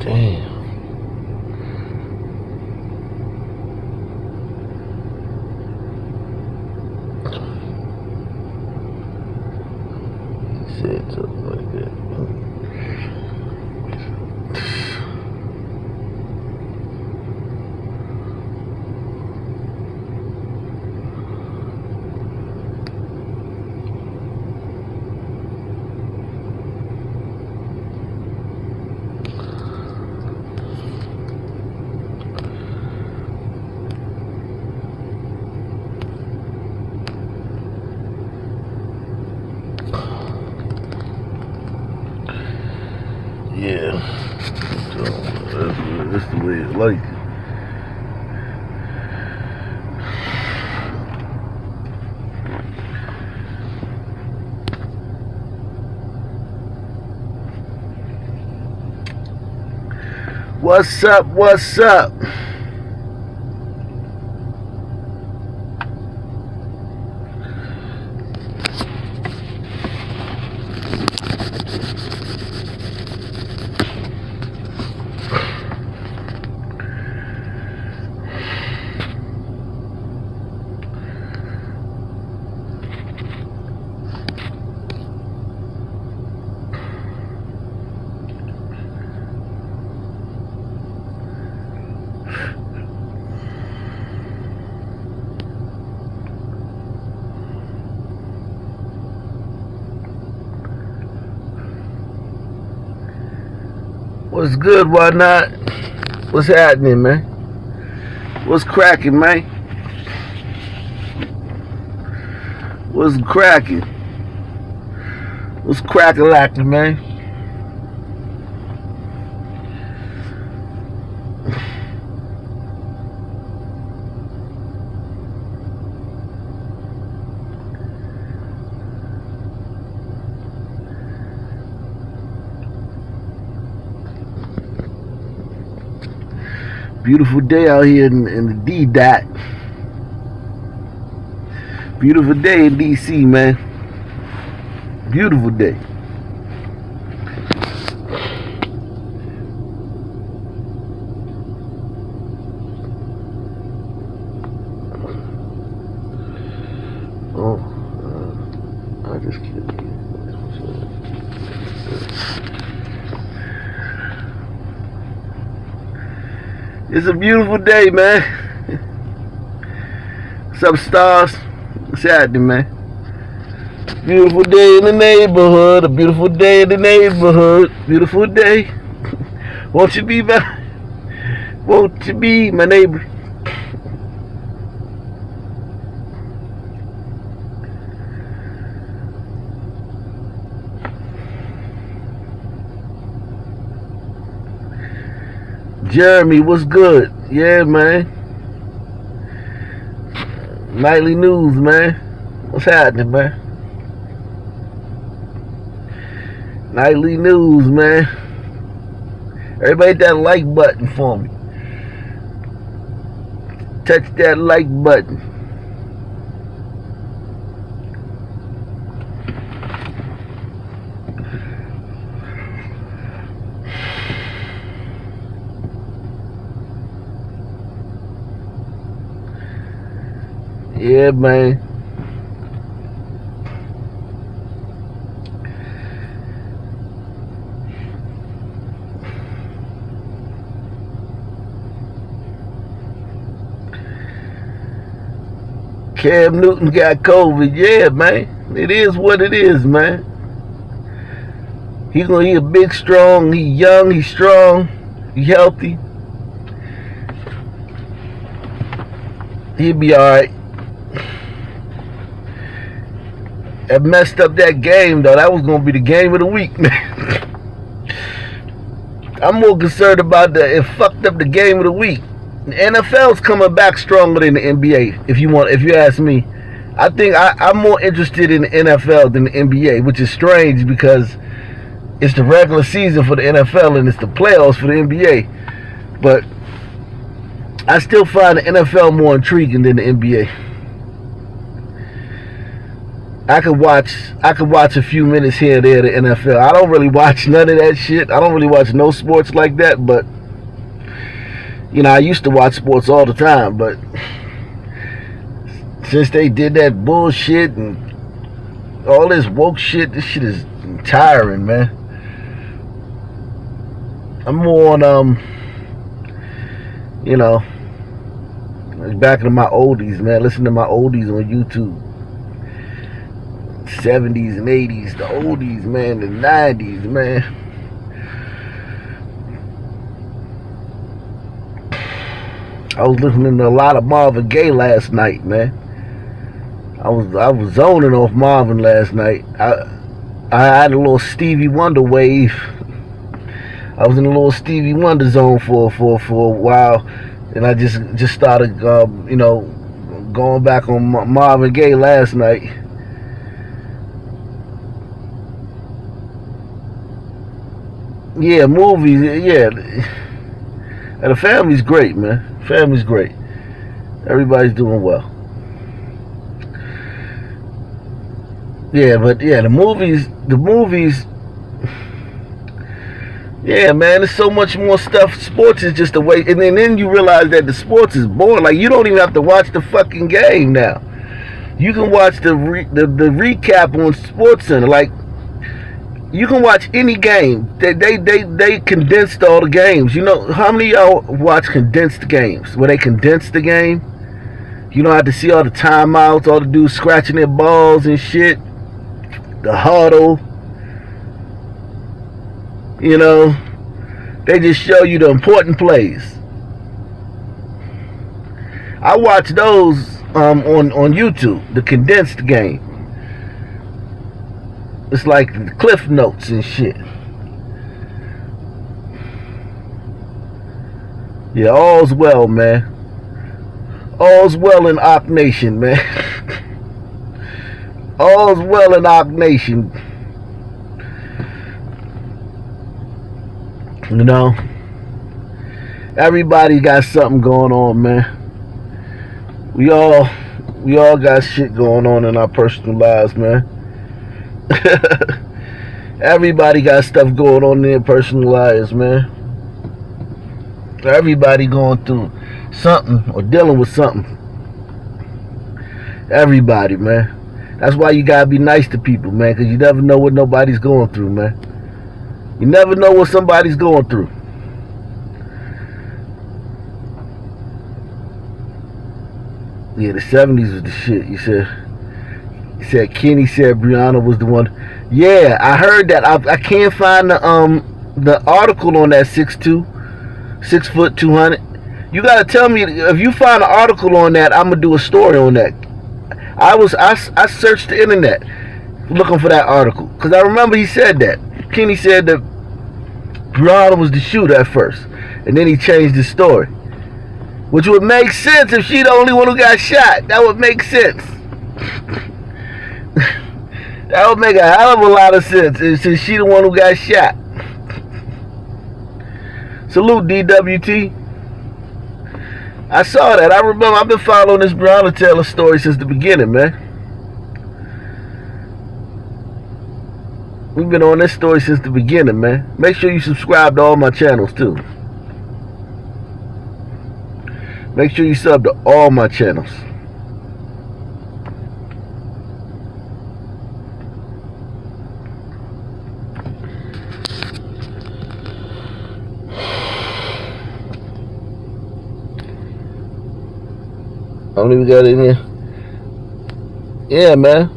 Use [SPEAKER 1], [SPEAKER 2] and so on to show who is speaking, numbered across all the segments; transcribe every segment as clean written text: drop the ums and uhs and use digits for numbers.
[SPEAKER 1] Damn. He said something like that. Yeah, so that's the way it's like. What's up? What's up? What's good? Why not? What's happening, man? What's cracking, man? What's cracking? What's crack-a-lacking, man? Beautiful day out here in the D-Dot. Beautiful day in D.C., man. Beautiful day. Oh, I just killed you. It's a beautiful day, man. What's up, stars? What's happening, man? Beautiful day in the neighborhood. A beautiful day in the neighborhood. Beautiful day. Won't you be my neighbor? Jeremy, what's good? Yeah, man. Nightly news, man. What's happening, man? Nightly news, man. Everybody hit that like button for me. Touch that like button. Yeah, man. Cam Newton got COVID. Yeah, man. It is what it is, man. He a big, strong. He young. He strong. He healthy. He'll be all right. It messed up that game, though. That was going to be the game of the week, man. I'm more concerned about it fucked up the game of the week. The NFL's coming back stronger than the NBA, if you ask me. I think I'm more interested in the NFL than the NBA, which is strange because it's the regular season for the NFL and it's the playoffs for the NBA. But I still find the NFL more intriguing than the NBA. I could watch a few minutes here and there of the NFL. I don't really watch none of that shit. I don't really watch no sports like that, but I used to watch sports all the time, but since they did that bullshit and all this woke shit, this shit is tiring, man. I'm more on back to my oldies, man. Listen to my oldies on YouTube. 70s and 80s, the oldies, man, the 90s, man. I was listening to a lot of Marvin Gaye last night, man. I was zoning off Marvin last night. I had a little Stevie Wonder wave. I was in a little Stevie Wonder zone for a while, and I just started, going back on Marvin Gaye last night. Yeah, movies. Yeah, and the family's great, man. Family's great. Everybody's doing well. Yeah, but yeah, the movies. Yeah, man, there's so much more stuff. Sports is just a way, and then you realize that the sports is boring. Like, you don't even have to watch the fucking game now. You can watch the recap on SportsCenter. Like, you can watch any game. They condensed all the games. You know how many of y'all watch condensed games where they condense the game? You don't have to see all the timeouts, all the dudes scratching their balls and shit. The huddle. They just show you the important plays. I watch those on YouTube, the condensed game. It's like the Cliff Notes and shit. Yeah, all's well, man. All's well in Ock Nation, man. All's well in Ock Nation. Everybody got something going on, man. We all got shit going on in our personal lives, man. Everybody got stuff going on in their personal lives, man. Everybody going through something or dealing with something. Everybody, man. That's why you gotta be nice to people, man, because you never know what nobody's going through, man. You never know what somebody's going through. Yeah, the 70s was the shit. You said Kenny said Brianna was the one. Yeah, I heard that. I can't find the article on that 6'2", 6 foot 200. You gotta tell me if you find an article on that. I'm gonna do a story on that. I searched the internet looking for that article because I remember he said that. Kenny said that Brianna was the shooter at first, and then he changed his story, which would make sense if she the only one who got shot. That would make sense. That would make a hell of a lot of sense since she the one who got shot. Salute, DWT. I saw that. I remember. I've been following this Breonna Taylor story since the beginning, man. We've been on this story since the beginning, man. Make sure you subscribe to all my channels, too. Make sure you sub to all my channels. How many we got in here? Yeah, man.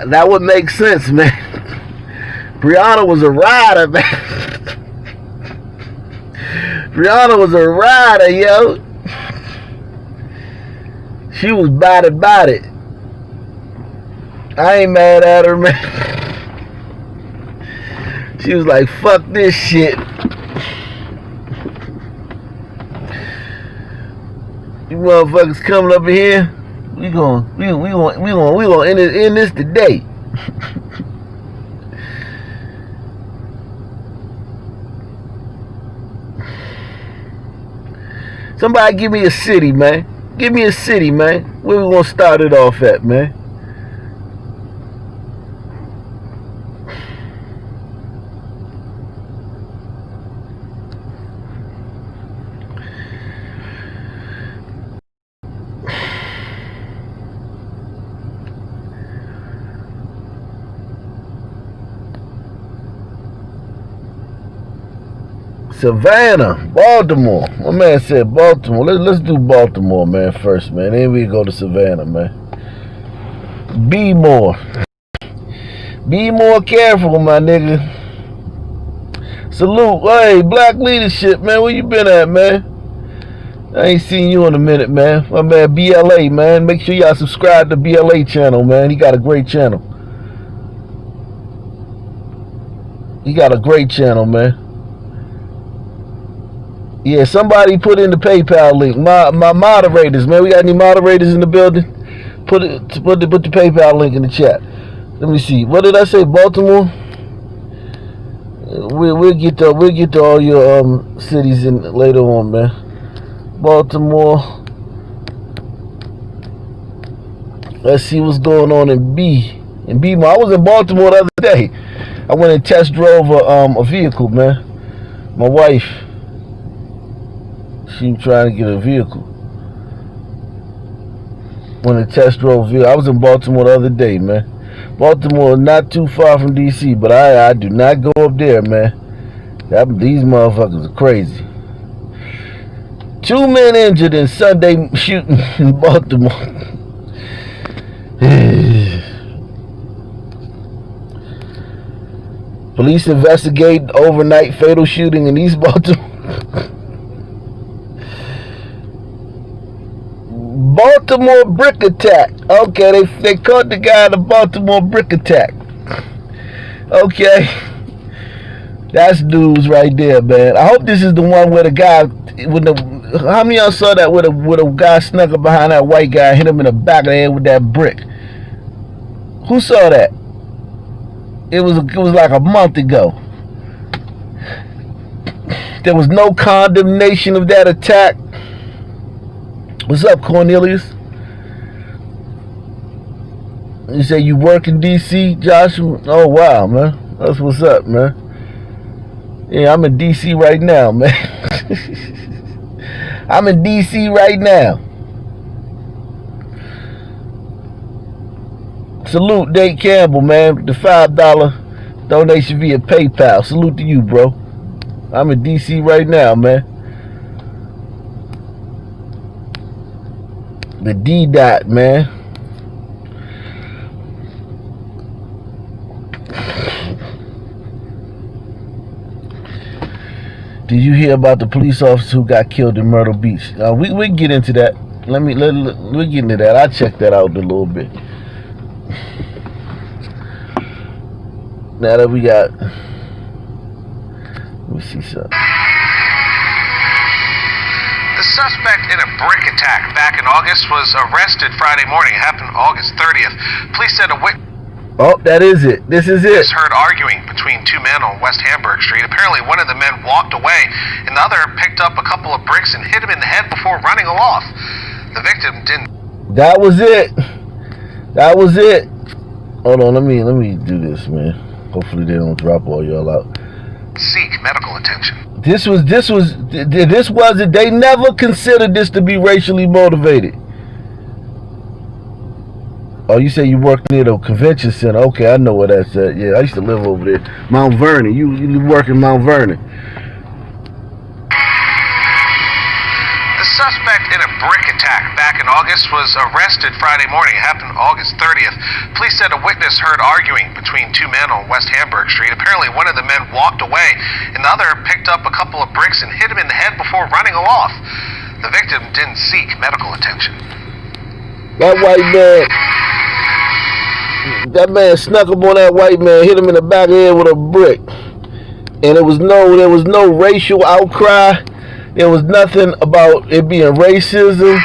[SPEAKER 1] That would make sense, man. Brianna was a rider, man. Brianna was a rider, yo. She was about it. I ain't mad at her, man. She was like, fuck this shit. You motherfuckers coming up in here, we gonna end this today. Somebody give me a city, man. Give me a city, man. Where we gonna start it off at, man? Savannah, Baltimore. My man said Baltimore. Let's do Baltimore, man, first, man. Then we go to Savannah, man. Be more careful, my nigga. Salute. Hey, Black Leadership, man. Where you been at, man? I ain't seen you in a minute, man. My man BLA, man. Make sure y'all subscribe to BLA channel, man. He got a great channel. Man. Yeah, somebody put in the PayPal link. My moderators, man. We got any moderators in the building? Put the PayPal link in the chat. Let me see. What did I say? Baltimore. We'll get to all your cities in later on, man. Baltimore. Let's see what's going on in B. I was in Baltimore the other day. I went and test drove a vehicle, man. My wife. She trying to get a vehicle. When the test drove vehicle, I was in Baltimore the other day, man. Baltimore not too far from DC, but I do not go up there, man. These motherfuckers are crazy. 2 men injured in Sunday shooting in Baltimore. Police investigate overnight fatal shooting in East Baltimore. Baltimore brick attack. Okay, they caught the guy in the Baltimore brick attack. Okay. That's news right there, man. I hope this is the one where the guy with the how many of y'all saw that with a guy snuck up behind that white guy and hit him in the back of the head with that brick? Who saw that? It was like a month ago. There was no condemnation of that attack. What's up, Cornelius? You say you work in D.C., Joshua? Oh, wow, man. That's what's up, man. Yeah, I'm in D.C. right now, man. I'm in D.C. right now. Salute Dave Campbell, man. The $5 donation via PayPal. Salute to you, bro. I'm in D.C. right now, man. The D-Dot, man. Did you hear about the police officer who got killed in Myrtle Beach? We get into that. We'll get into that. I'll check that out in a little bit. Now that we got, let me see something.
[SPEAKER 2] The suspect in a brick attack back in August was arrested Friday morning. It happened August 30th. Police said a witness.
[SPEAKER 1] Oh, that is it. This is it.
[SPEAKER 2] Heard arguing between two men on West Hamburg Street. Apparently, one of the men walked away, and the other picked up a couple of bricks and hit him in the head before running off. The victim didn't.
[SPEAKER 1] That was it. That was it. Hold on, let me do this, man. Hopefully they don't drop all y'all out.
[SPEAKER 2] Seek medical attention.
[SPEAKER 1] This wasn't. They never considered this to be racially motivated. Oh, you say you work near the convention center. Okay, I know where that's at. Yeah, I used to live over there. Mount Vernon. You work in Mount Vernon.
[SPEAKER 2] The suspect in a brick attack back in August was arrested Friday morning. It happened August 30th. Police said a witness heard arguing between two men on West Hamburg Street. Apparently, one of the men walked away, and the other picked up a couple of bricks and hit him in the head before running off. The victim didn't seek medical attention.
[SPEAKER 1] That white man. That man snuck up on that white man, hit him in the back of the head with a brick. And there was no racial outcry. There was nothing about it being racism.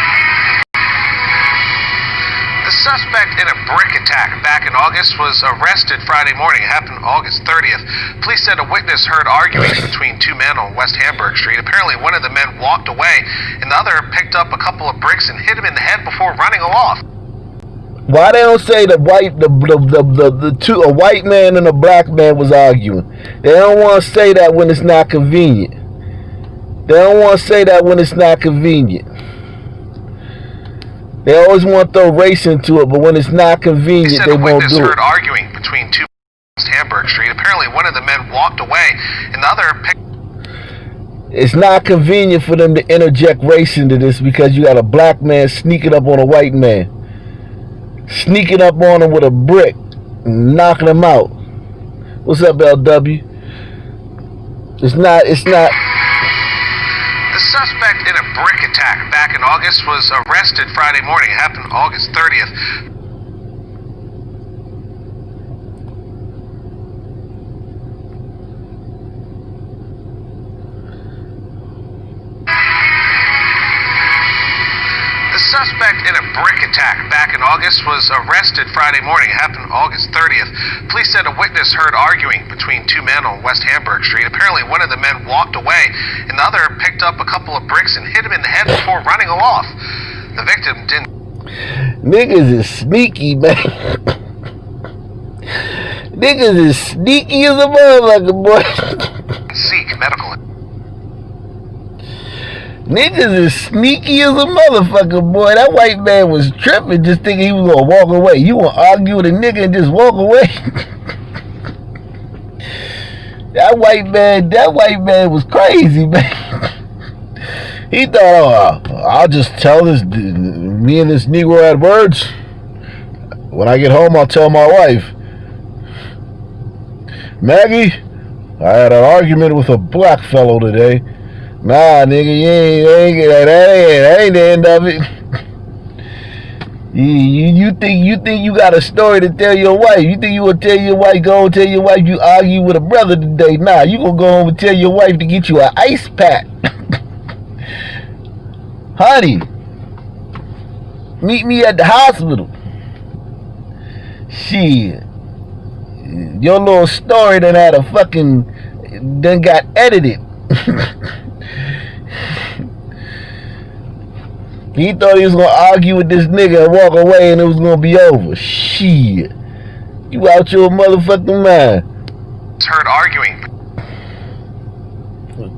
[SPEAKER 2] The suspect in a brick attack back in August was arrested Friday morning. It happened August 30th. Police said a witness heard arguing between two men on West Hamburg Street. Apparently, one of the men walked away, and the other picked up a couple of bricks and hit him in the head before running off.
[SPEAKER 1] Why they don't say a white man and a black man was arguing? They don't want to say that when it's not convenient. They don't want to say that when it's not convenient. They always want to throw race into it, but when it's not convenient, they won't do it.
[SPEAKER 2] A witness heard arguing between two men on Hamburg Street. Apparently, one of the men walked away, and the other picked.
[SPEAKER 1] It's not convenient for them to interject race into this because you got a black man sneaking up on a white man. Sneaking up on him with a brick, knocking him out. What's up, LW? It's not.
[SPEAKER 2] The suspect in a brick attack back in August was arrested Friday morning. It happened August 30th. The suspect in a brick attack back in August was arrested Friday morning. It happened August 30th. Police said a witness heard arguing between two men on West Hamburg Street. Apparently, one of the men walked away, and the other picked up a couple of bricks and hit him in the head before running off. The victim didn't.
[SPEAKER 1] Niggas is sneaky, man. Niggas is sneaky as a motherfucker, boy.
[SPEAKER 2] Seek medical.
[SPEAKER 1] Niggas is sneaky as a motherfucker, boy. That white man was tripping, just thinking he was gonna walk away. You wanna argue with a nigga and just walk away? That white man was crazy, man. He thought, I'll just tell me and this Negro had words. When I get home, I'll tell my wife. Maggie, I had an argument with a black fellow today. Nah, nigga, that ain't the end of it. You think you got a story to tell your wife? You think you gonna tell your wife? Go and tell your wife you argue with a brother today? Nah, you gonna go home and tell your wife to get you an ice pack. Honey, meet me at the hospital. Shit, your little story done got edited. He thought he was gonna argue with this nigga and walk away and it was gonna be over. Shit. You out your motherfucking mind.
[SPEAKER 2] Heard arguing.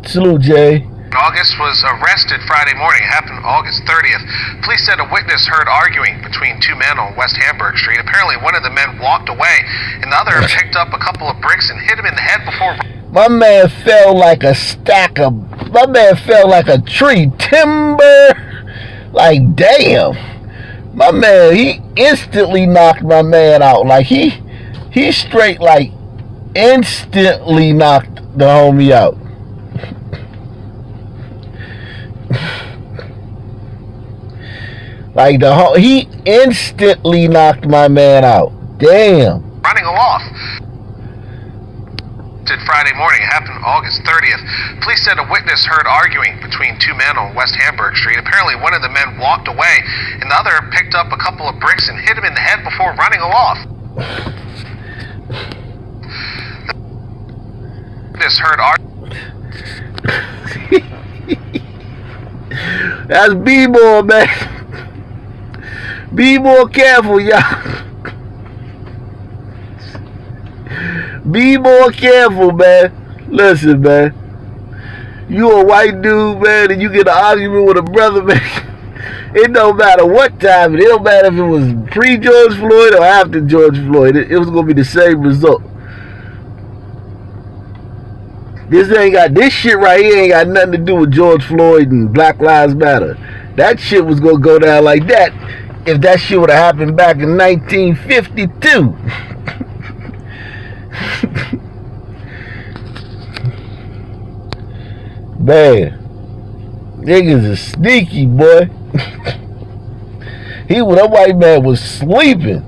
[SPEAKER 1] Salute, Jay.
[SPEAKER 2] August was arrested Friday morning. It happened August 30th. Police said a witness heard arguing between two men on West Hamburg Street. Apparently, one of the men walked away, and the other picked up a couple of bricks and hit him in the head before.
[SPEAKER 1] My man fell like a tree. Timber. Like, damn. My man, he instantly knocked my man out. Like, he straight, like, instantly knocked the homie out. Like, he instantly knocked my man out. Damn.
[SPEAKER 2] Running off. Friday morning. It happened August 30th. Police said a witness heard arguing between two men on West Hamburg Street. Apparently, one of the men walked away, and the other picked up a couple of bricks and hit him in the head before running off. The witness heard arguing.
[SPEAKER 1] That's B-Boy, man. Be more careful, y'all. Be more careful, man. Listen, man. You a white dude, man, and you get an argument with a brother, man. It don't matter what time. It don't matter if it was pre-George Floyd or after George Floyd. It was going to be the same result. This shit right here ain't got nothing to do with George Floyd and Black Lives Matter. That shit was going to go down like that if that shit would have happened back in 1952. Man, niggas is sneaky, boy. That white man was sleeping.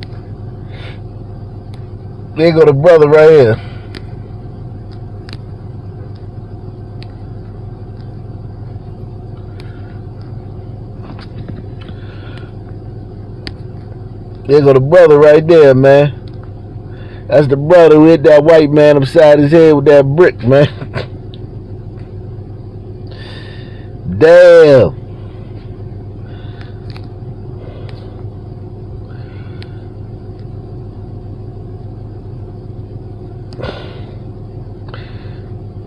[SPEAKER 1] There go the brother right here. There go the brother right there, man. That's the brother who hit that white man upside his head with that brick, man. Damn.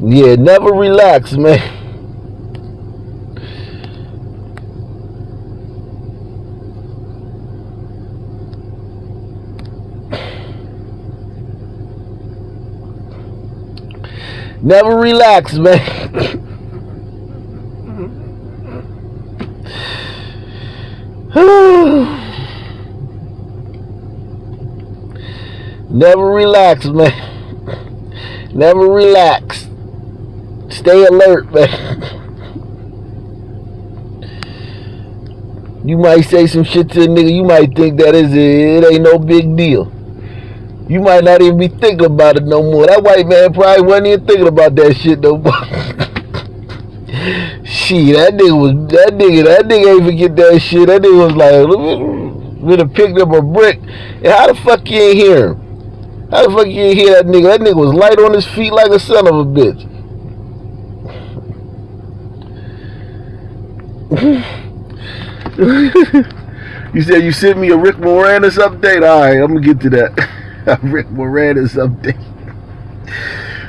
[SPEAKER 1] Yeah, never relax, man. Never relax, man. Never relax, man. Never relax. Stay alert, man. You might say some shit to a nigga, you might think that it ain't no big deal. You might not even be thinking about it no more. That white man probably wasn't even thinking about that shit no more. Shit, that nigga ain't forget that shit. That nigga was like, would have picked up a brick. And how the fuck you ain't hear him? How the fuck you ain't hear that nigga? That nigga was light on his feet like a son of a bitch. You said you sent me a Rick Moranis update? Alright, I'm gonna get to that. Rick Moranis update.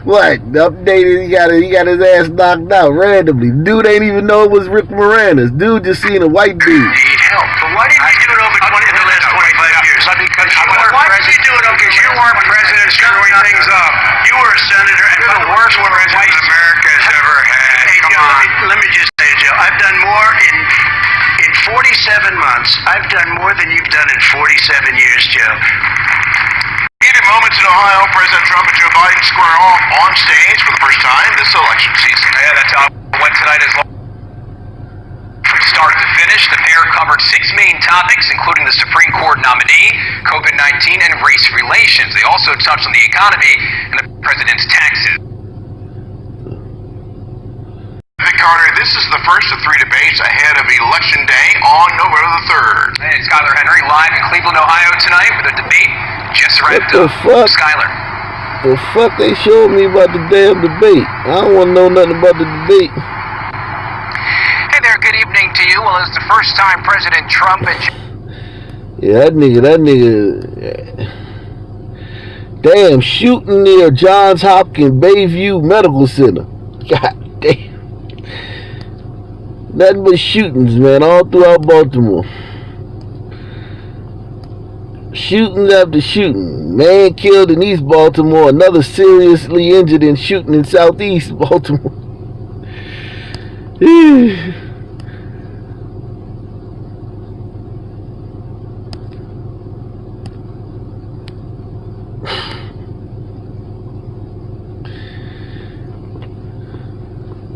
[SPEAKER 1] What? The update is he got his ass knocked out randomly. Dude ain't even know it was Rick Moranis. Dude just seen a white dude.
[SPEAKER 2] Need help. But why did you do it over 20 in the last 25 years? Because you weren't president screwing things up. You were a senator and you're the worst president America has ever had. Hey, Joe, let me just say, Joe, I've done more in 47 months. I've done more than you've done in 47 years, Joe. Heated moments in Ohio, President Trump and Joe Biden square off on stage for the first time this election season. Yeah, that's how it went tonight as well. From start to finish, the pair covered 6 main topics, including the Supreme Court nominee, COVID-19, and race relations. They also touched on the economy and the president's taxes. Carter, this is the first of 3 debates ahead of Election Day on November the 3rd. Hey, Skyler Henry live in Cleveland, Ohio tonight with a debate just wrapped up.
[SPEAKER 1] What the fuck?
[SPEAKER 2] Skyler.
[SPEAKER 1] The fuck they showed me about the damn debate? I don't want to know nothing about the debate.
[SPEAKER 2] Hey there, good evening to you. Well, it's the first time President Trump and...
[SPEAKER 1] Yeah, that nigga. Damn, shooting near Johns Hopkins Bayview Medical Center. God damn. Nothing but shootings, man, all throughout Baltimore. Shootings after shooting. Man killed in East Baltimore. Another seriously injured in shooting in Southeast Baltimore.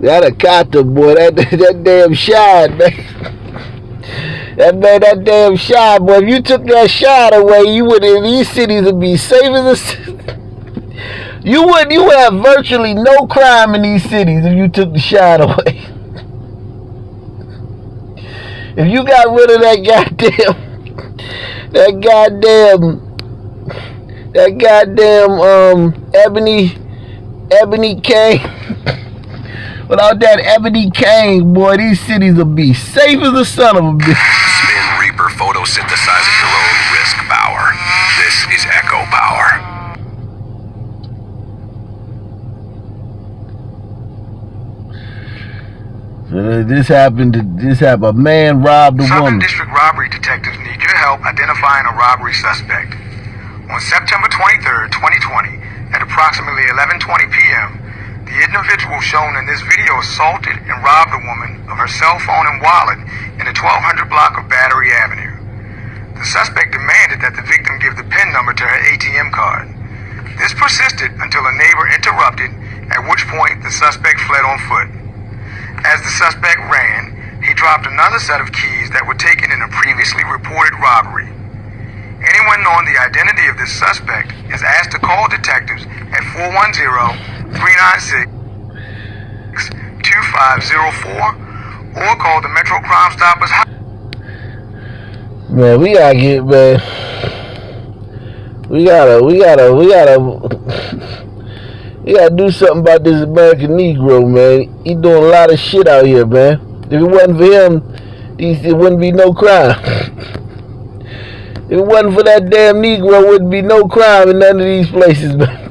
[SPEAKER 1] That a cotter, boy. That damn shot, man. That damn shot, boy. If you took that shot away, you would in these cities would be safe as a. You would have virtually no crime in these cities if you took the shot away. If you got rid of that goddamn ebony cane. Without that ebony cane, boy, these cities will be safe as the son of a bitch.
[SPEAKER 3] Spin Reaper photosynthesizes your own risk power. This is Echo Power.
[SPEAKER 1] This happened. A man robbed a woman.
[SPEAKER 4] Southern District robbery detectives need your help identifying a robbery suspect. On September 23rd, 2020, at approximately 11:20 p.m., the individual shown in this video assaulted and robbed a woman of her cell phone and wallet in the 1200 block of Battery Avenue. The suspect demanded that the victim give the PIN number to her ATM card. This persisted until a neighbor interrupted, at which point the suspect fled on foot. As the suspect ran, he dropped another set of keys that were taken in a previously reported robbery. Anyone knowing the identity of this suspect is asked to call detectives at 410-396-2504 or call the Metro Crime Stoppers hotline.
[SPEAKER 1] Man, we gotta get, man. We gotta do something about this American Negro, man. He doing a lot of shit out here, man. If it wasn't for him, it wouldn't be no crime. If it wasn't for that damn Negro, it wouldn't be no crime in none of these places, man.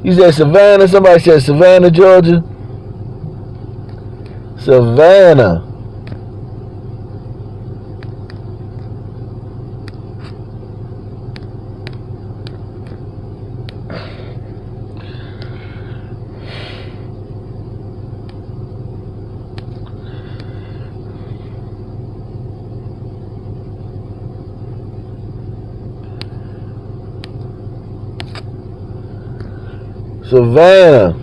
[SPEAKER 1] You said Savannah? Somebody said Savannah, Georgia? Savannah. Savannah.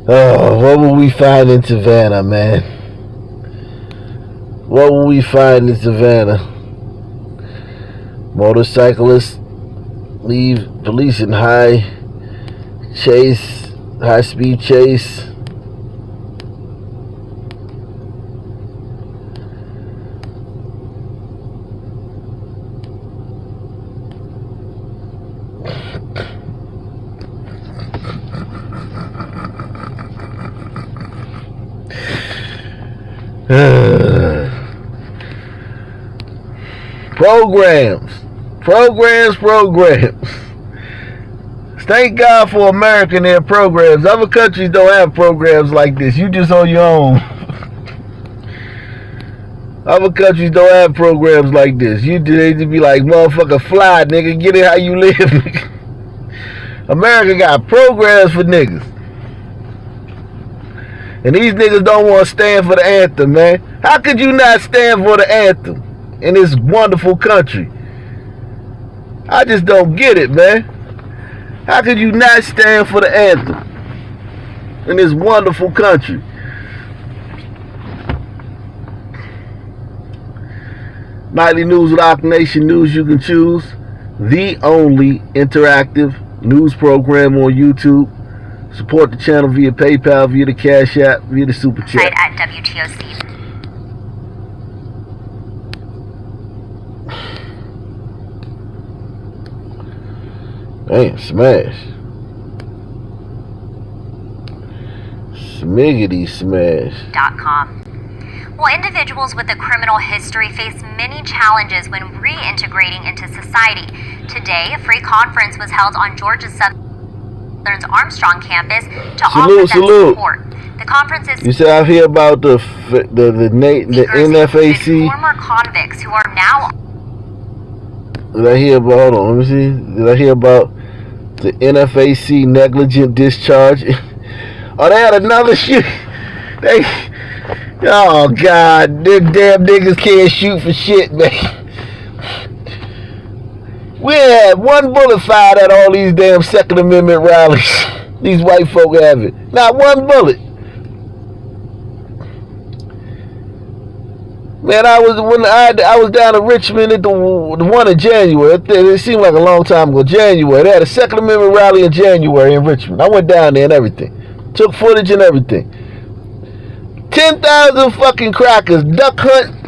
[SPEAKER 1] Oh, what will we find in Savannah, man? What will we find in Savannah? Motorcyclists leave police in high-speed chase. Programs. Thank God for America and their programs. Other countries don't have programs like this. You just on your own. Other countries don't have programs like this. They just be like, motherfucker, fly, nigga, get it how you live, nigga. America got programs for niggas. And these niggas don't want to stand for the anthem, man. How could you not stand for the anthem in this wonderful country? I just don't get it, man. How could you not stand for the anthem in this wonderful country? Nightly News with Rock Nation News you can choose. The only interactive news program on YouTube. Support the channel via PayPal, via the Cash App, via the Super Chat.
[SPEAKER 5] At WTOC.
[SPEAKER 1] Damn, smash. Smiggity smash.
[SPEAKER 5] .com. Well, individuals with a criminal history face many challenges when reintegrating into society. Today, a free conference was held on Georgia's Southern's Armstrong campus to offer them support. The conference is.
[SPEAKER 1] You said I hear about the NFAC.
[SPEAKER 5] Former convicts who are now.
[SPEAKER 1] Did I hear about? Hold on, let me see. Did I hear about the NFAC negligent discharge? Oh, they had another shoot. Oh God, them damn niggas can't shoot for shit, man. We had one bullet fired at all these damn Second Amendment rallies. These white folk have it. Not one bullet. Man, I was down in Richmond at the one in January. It seemed like a long time ago. January. They had a Second Amendment rally in January in Richmond. I went down there and everything. Took footage and everything. 10,000 fucking crackers. Duck Hunt,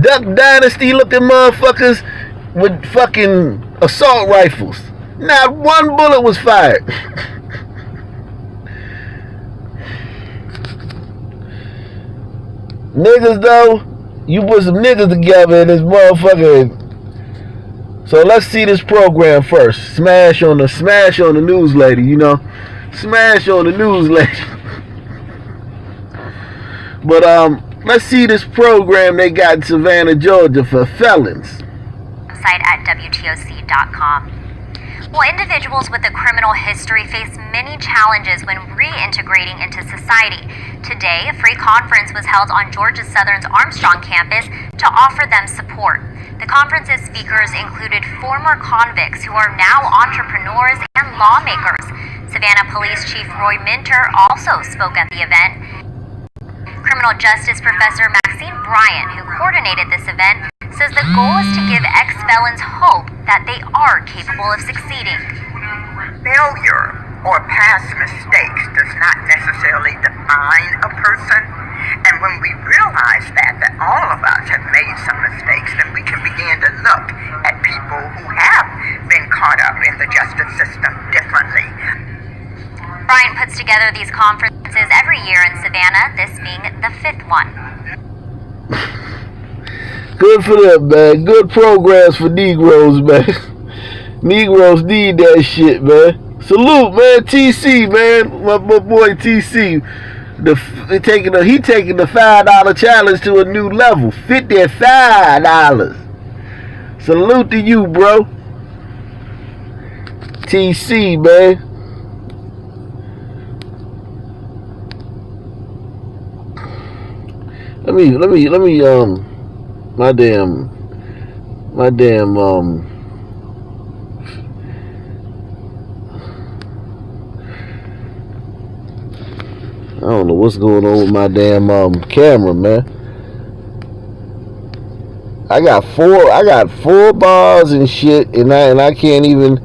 [SPEAKER 1] Duck Dynasty looking motherfuckers with fucking assault rifles. Not one bullet was fired. Niggas though, you put some niggas together in this motherfucker. So let's see this program first. Smash on the news lady, you know. Smash on the news lady. But let's see this program they got in Savannah, Georgia for felons.
[SPEAKER 5] Site at WTOC.com. Well, individuals with a criminal history face many challenges when reintegrating into society. Today, a free conference was held on Georgia's Southern's Armstrong campus to offer them support. The conference's speakers included former convicts who are now entrepreneurs and lawmakers. Savannah Police Chief Roy Minter also spoke at the event. Criminal justice professor Maxine Bryant, who coordinated this event, says the goal is to give ex-felons hope that they are capable of succeeding.
[SPEAKER 6] Failure or past mistakes does not necessarily define a person. And when we realize that all of us have made some mistakes, then we can begin to look at people who have been caught up in the justice system differently.
[SPEAKER 5] Brian puts together these conferences every year in Savannah, this being the 5th one.
[SPEAKER 1] Good for them, man. Good programs for Negroes, man. Negroes need that shit, man. Salute, man. TC, man. My boy TC. He taking the $5 challenge to a new level. $55. Salute to you, bro. TC, man. Let me my damn I don't know what's going on with my damn camera, man. I got four bars and shit, and I can't even.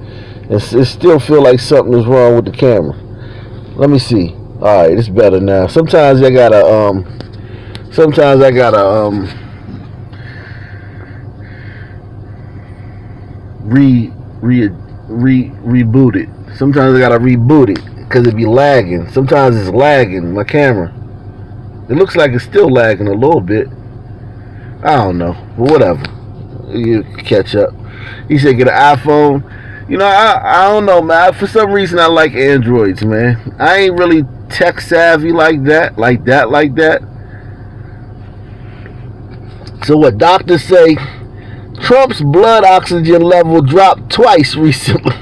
[SPEAKER 1] It still feel like something is wrong with the camera. Let me see. All right, it's better now. Sometimes I gotta reboot it. Sometimes I gotta reboot it because it be lagging. Sometimes it's lagging, my camera. It looks like it's still lagging a little bit. I don't know, but whatever. You catch up. He said get an iPhone. You know, I don't know, man. For some reason I like Androids, man. I ain't really tech savvy like that. So what doctors say, Trump's blood oxygen level dropped twice recently.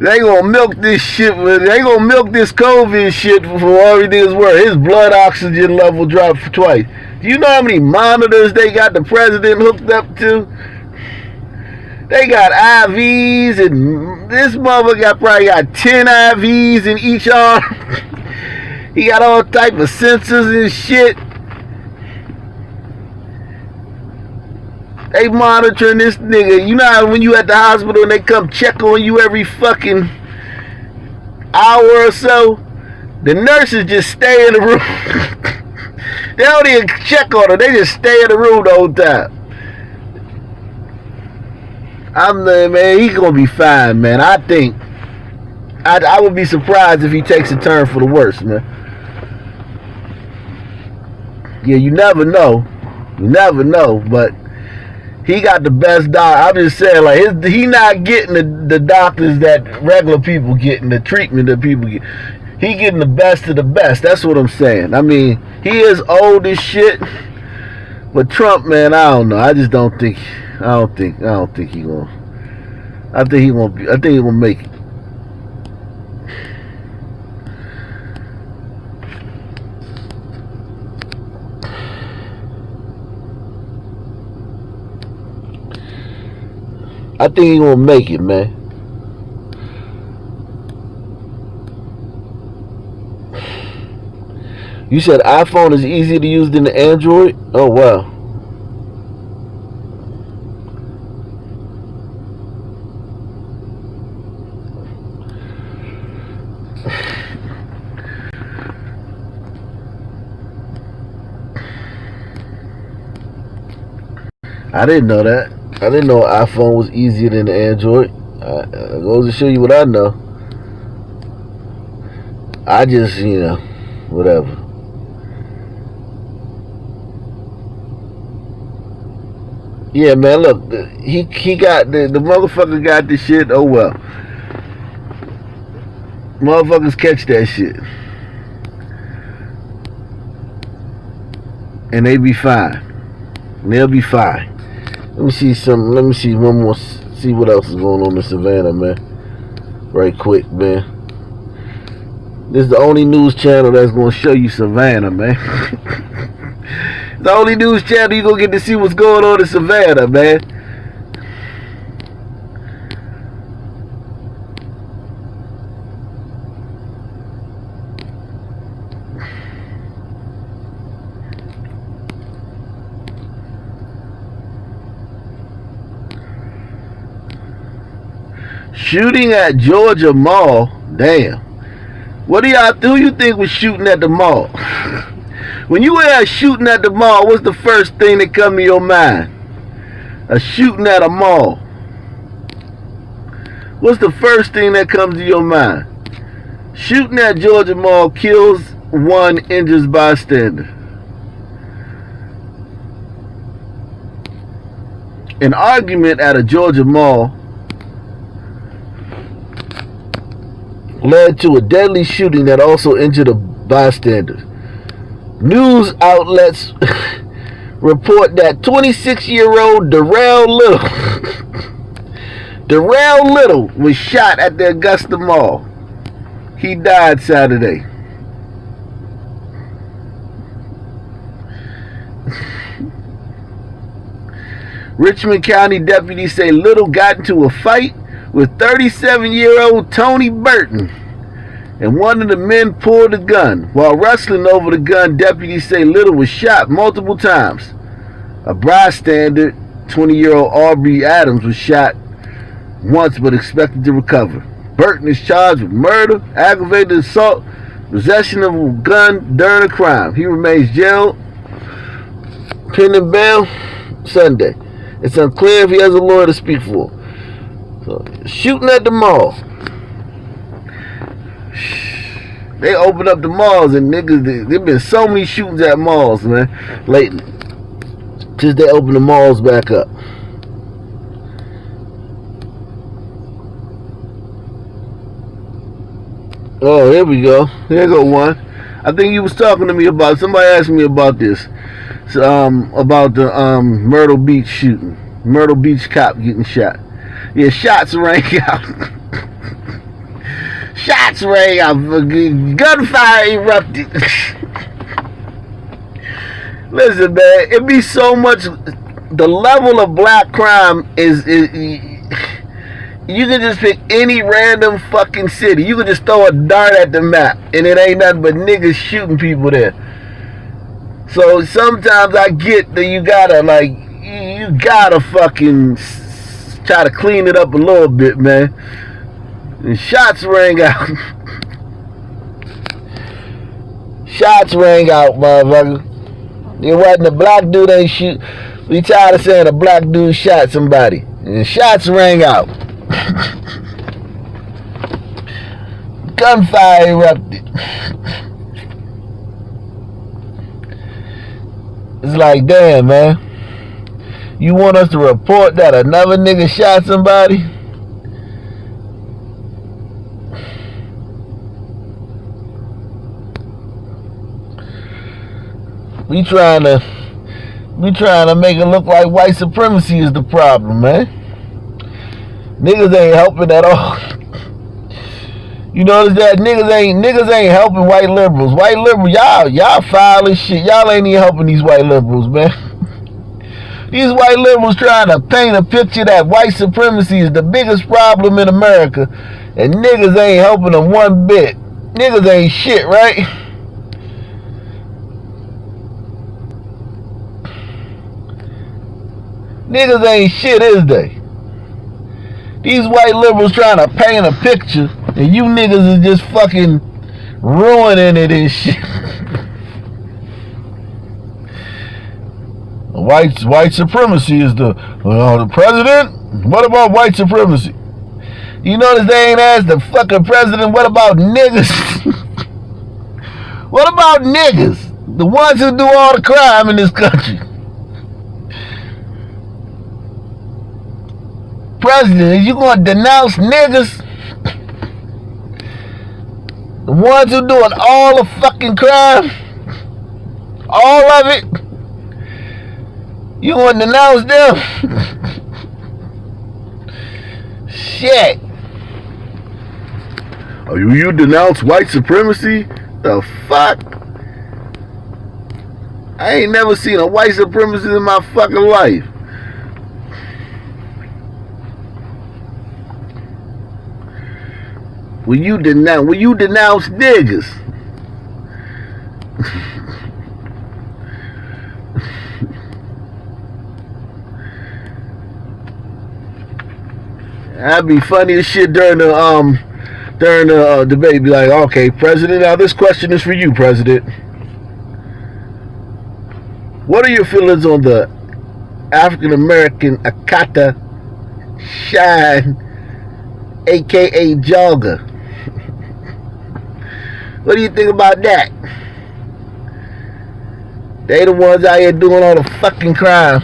[SPEAKER 1] They gonna milk this shit. They gonna milk this COVID shit for everything it's worth. His blood oxygen level dropped twice. Do you know how many monitors they got the president hooked up to? They got IVs, and this motherfucker probably got 10 IVs in each arm. He got all type of sensors and shit. They monitoring this nigga. You know how when you at the hospital and they come check on you every fucking hour or so? The nurses just stay in the room. They don't even check on her. They just stay in the room the whole time. Man, he's gonna be fine, man. I think I would be surprised if he takes a turn for the worse, man. Yeah, you never know. But he got the best doctor. I'm just saying, like, he not getting the doctors that regular people getting, the treatment that people get. He getting the best of the best. That's what I'm saying. I mean, he is old as shit. But Trump, man, I don't know. I just don't think. I don't think he gonna. I think he gonna make it. I think he gonna make it, man. You said iPhone is easier to use than the Android? Oh, wow. I didn't know that. I didn't know iPhone was easier than the Android. It goes to show you what I know. I just, whatever. Yeah, man, look, he got, the motherfucker got the shit, oh well. Motherfuckers catch that shit. And they be fine. And they'll be fine. Let me see one more, see what else is going on in Savannah, man. Right quick, man. This is the only news channel that's going to show you Savannah, man. The only news channel you going to get to see what's going on in Savannah, man. Shooting at Georgia Mall. Damn. What do y'all do? You think was shooting at the mall? When you hear shooting at the mall, what's the first thing that come to your mind? A shooting at a mall. What's the first thing that comes to your mind? Shooting at Georgia Mall kills one, injures bystander. An argument at a Georgia mall led to a deadly shooting that also injured a bystander. News outlets report that 26-year-old Darrell Little was shot at the Augusta Mall. He died Saturday. Richmond County deputies say Little got into a fight with 37-year-old Tony Burton, and one of the men pulled a gun. While wrestling over the gun, deputies say Little was shot multiple times. A bystander, 20-year-old Aubrey Adams, was shot once but expected to recover. Burton is charged with murder, aggravated assault, possession of a gun during a crime. He remains jailed pending bail Sunday. It's unclear if he has a lawyer to speak for. So, shooting at the mall. They opened up the malls and niggas, there been so many shootings at malls, man, lately. Since they opened the malls back up. Oh, here we go. Here go one. I think you was talking to me about, somebody asked me about this. About the Myrtle Beach shooting. Myrtle Beach cop getting shot. Yeah, shots rang out. Shots rang out. Gunfire erupted. Listen, man, it be so much. The level of black crime is you can just pick any random fucking city. You can just throw a dart at the map, and it ain't nothing but niggas shooting people there. So sometimes I get that you gotta fucking try to clean it up a little bit, man. And shots rang out. Shots rang out, motherfucker. It wasn't a black dude ain't shoot. We tired of saying a black dude shot somebody. And shots rang out. Gunfire erupted. It's like, damn, man. You want us to report that another nigga shot somebody? We trying to make it look like white supremacy is the problem, man. Niggas ain't helping at all. You notice that niggas ain't helping white liberals. White liberals, y'all foul as shit. Y'all ain't even helping these white liberals, man. These white liberals trying to paint a picture that white supremacy is the biggest problem in America, and niggas ain't helping them one bit. Niggas ain't shit, right? Niggas ain't shit, is they? These white liberals trying to paint a picture, and you niggas is just fucking ruining it and shit. White supremacy is the president? What about white supremacy? You notice they ain't asked the fucking president, what about niggas? What about niggas? The ones who do all the crime in this country. President, you gonna denounce niggas? The ones who doing all the fucking crime? All of it? You gonna denounce them? Shit. Oh, you denounce white supremacy? The fuck? I ain't never seen a white supremacist in my fucking life. Will you denounce niggas? That'd be funny as shit during the debate. Be like, okay, President, now this question is for you, President. What are your feelings on the African American Akata Shine, aka Jogger? What do you think about that? They the ones out here doing all the fucking crime.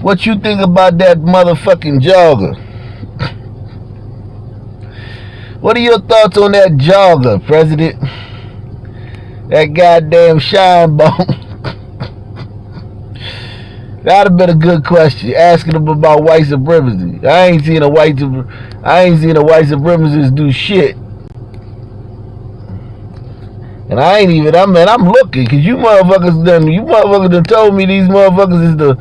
[SPEAKER 1] What you think about that motherfucking jogger? What are your thoughts on that jogger, President? That goddamn shine bone. That'd have been a good question, asking them about white supremacy. I ain't seen a white supremacist do shit. And I'm looking, cause you motherfuckers done told me these motherfuckers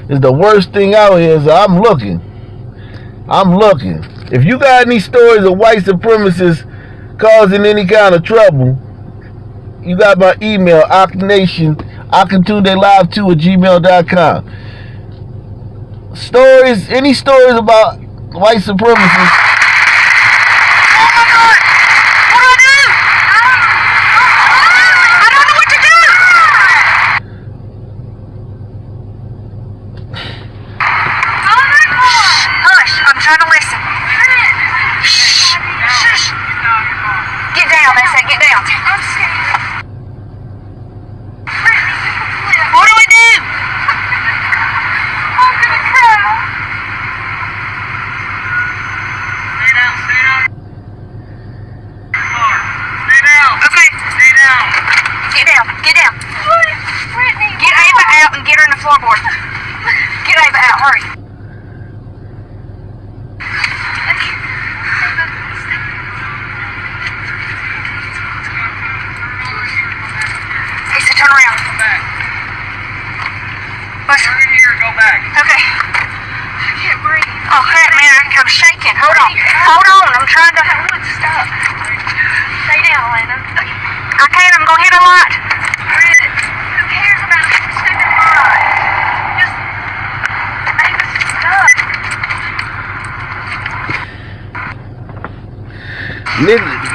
[SPEAKER 1] is the worst thing out here, so I'm looking. If you got any stories of white supremacists causing any kind of trouble, you got my email, akintunde live2@gmail.com. Any stories about white supremacists?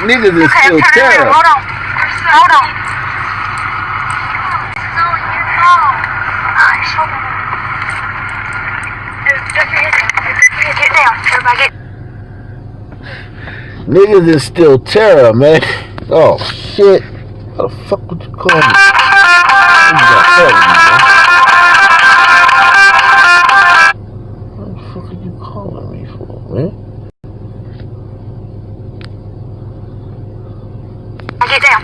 [SPEAKER 1] Niggas is still terror.
[SPEAKER 5] Hold on. Get down. Everybody get.
[SPEAKER 1] Niggas is still terror, man. Oh shit. How the fuck would you call me? What the fuck are you calling me for, man?
[SPEAKER 5] Get down.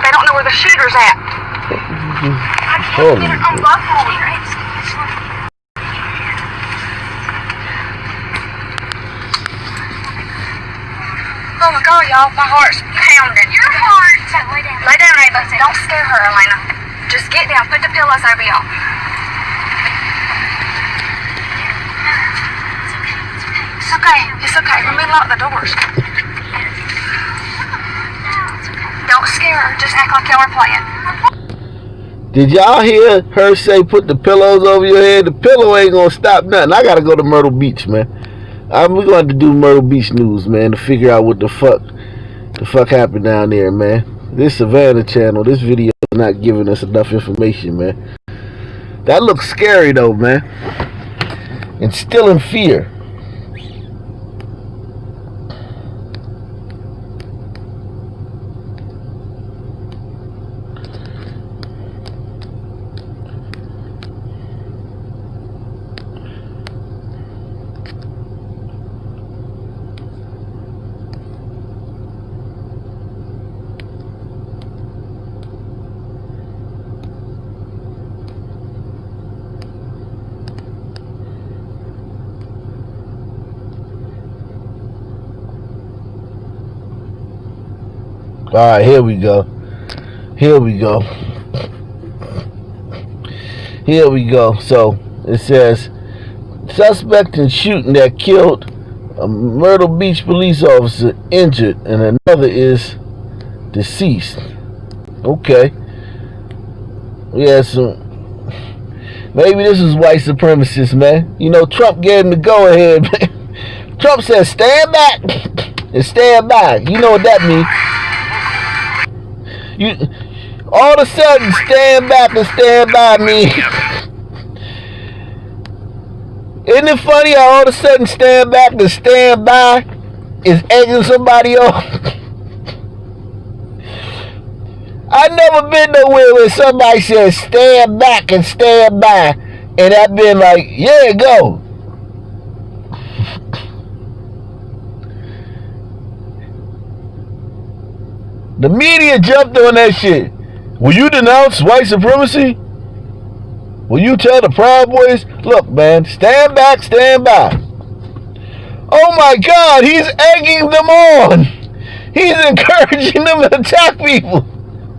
[SPEAKER 5] They don't know where the shooter's at. I can't get it on buffalo. Oh my God, y'all, my heart's pounding. Your heart. Lay down, Ava. Don't scare her, Elena. Just get down. Put the pillows over y'all. It's okay. It's okay. Let me lock the doors. Don't scare her. Just act like y'all are playing.
[SPEAKER 1] Did y'all hear her say put the pillows over your head? The pillow ain't gonna stop nothing. I gotta go to Myrtle Beach, man. We're going to do Myrtle Beach news, man, to figure out what the fuck happened down there, man. This Savannah channel, this video is not giving us enough information, man. That looks scary, though, man. Instilling fear. Alright, here we go. Here we go. Here we go. So it says suspect in shooting that killed a Myrtle Beach police officer injured and another is deceased. Okay. Yeah, so maybe this is white supremacist, man. You know, Trump gave him the go ahead, man. Trump said stand back and stand by. You know what that means. You all of a sudden stand back and stand by me. Isn't it funny how all of a sudden stand back and stand by is egging somebody on? I never been nowhere where somebody says stand back and stand by, and I've been like, yeah, go. The media jumped on that shit. Will you denounce white supremacy? Will you tell the Proud Boys, look, man, stand back, stand by. Oh my God, he's egging them on. He's encouraging them to attack people.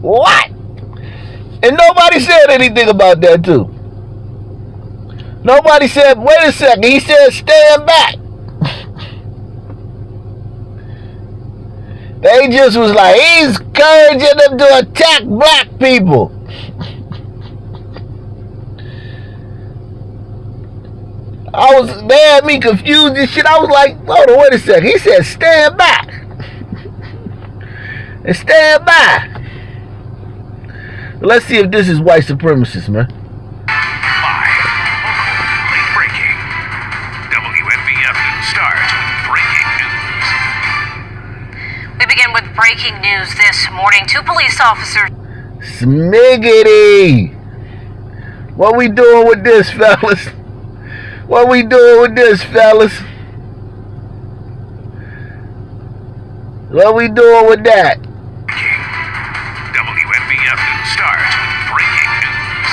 [SPEAKER 1] What? And nobody said anything about that too. Nobody said, wait a second, he said stand back. They just was like, he's encouraging them to attack black people. They had me confused and shit. I was like, hold on, wait a second. He said stand back. And stand by. Let's see if this is white supremacist, man.
[SPEAKER 3] Late breaking. WNBF News starts with breaking news.
[SPEAKER 7] We begin with breaking news this morning. 2 police officers.
[SPEAKER 1] Smiggity. What we doing with this, fellas? What we doing with this, fellas? What we doing with that?
[SPEAKER 3] WNBF News starts with breaking news.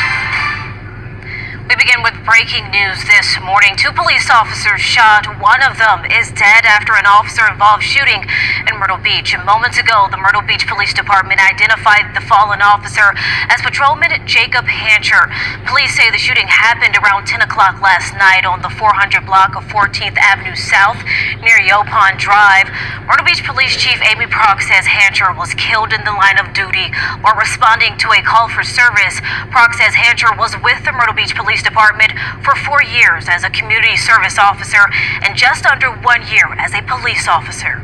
[SPEAKER 7] We begin with breaking news this morning. 2 police officers shot. One of them is dead after an officer-involved shooting in Myrtle Beach. Moments ago, the Myrtle Beach Police Department identified the fallen officer as patrolman Jacob Hancher. Police say the shooting happened around 10 o'clock last night on the 400 block of 14th Avenue South near Yopon Drive. Myrtle Beach Police Chief Amy Prock says Hancher was killed in the line of duty while responding to a call for service. Prock says Hancher was with the Myrtle Beach Police Department for 4 years as a community service officer and just under 1 year as a police officer.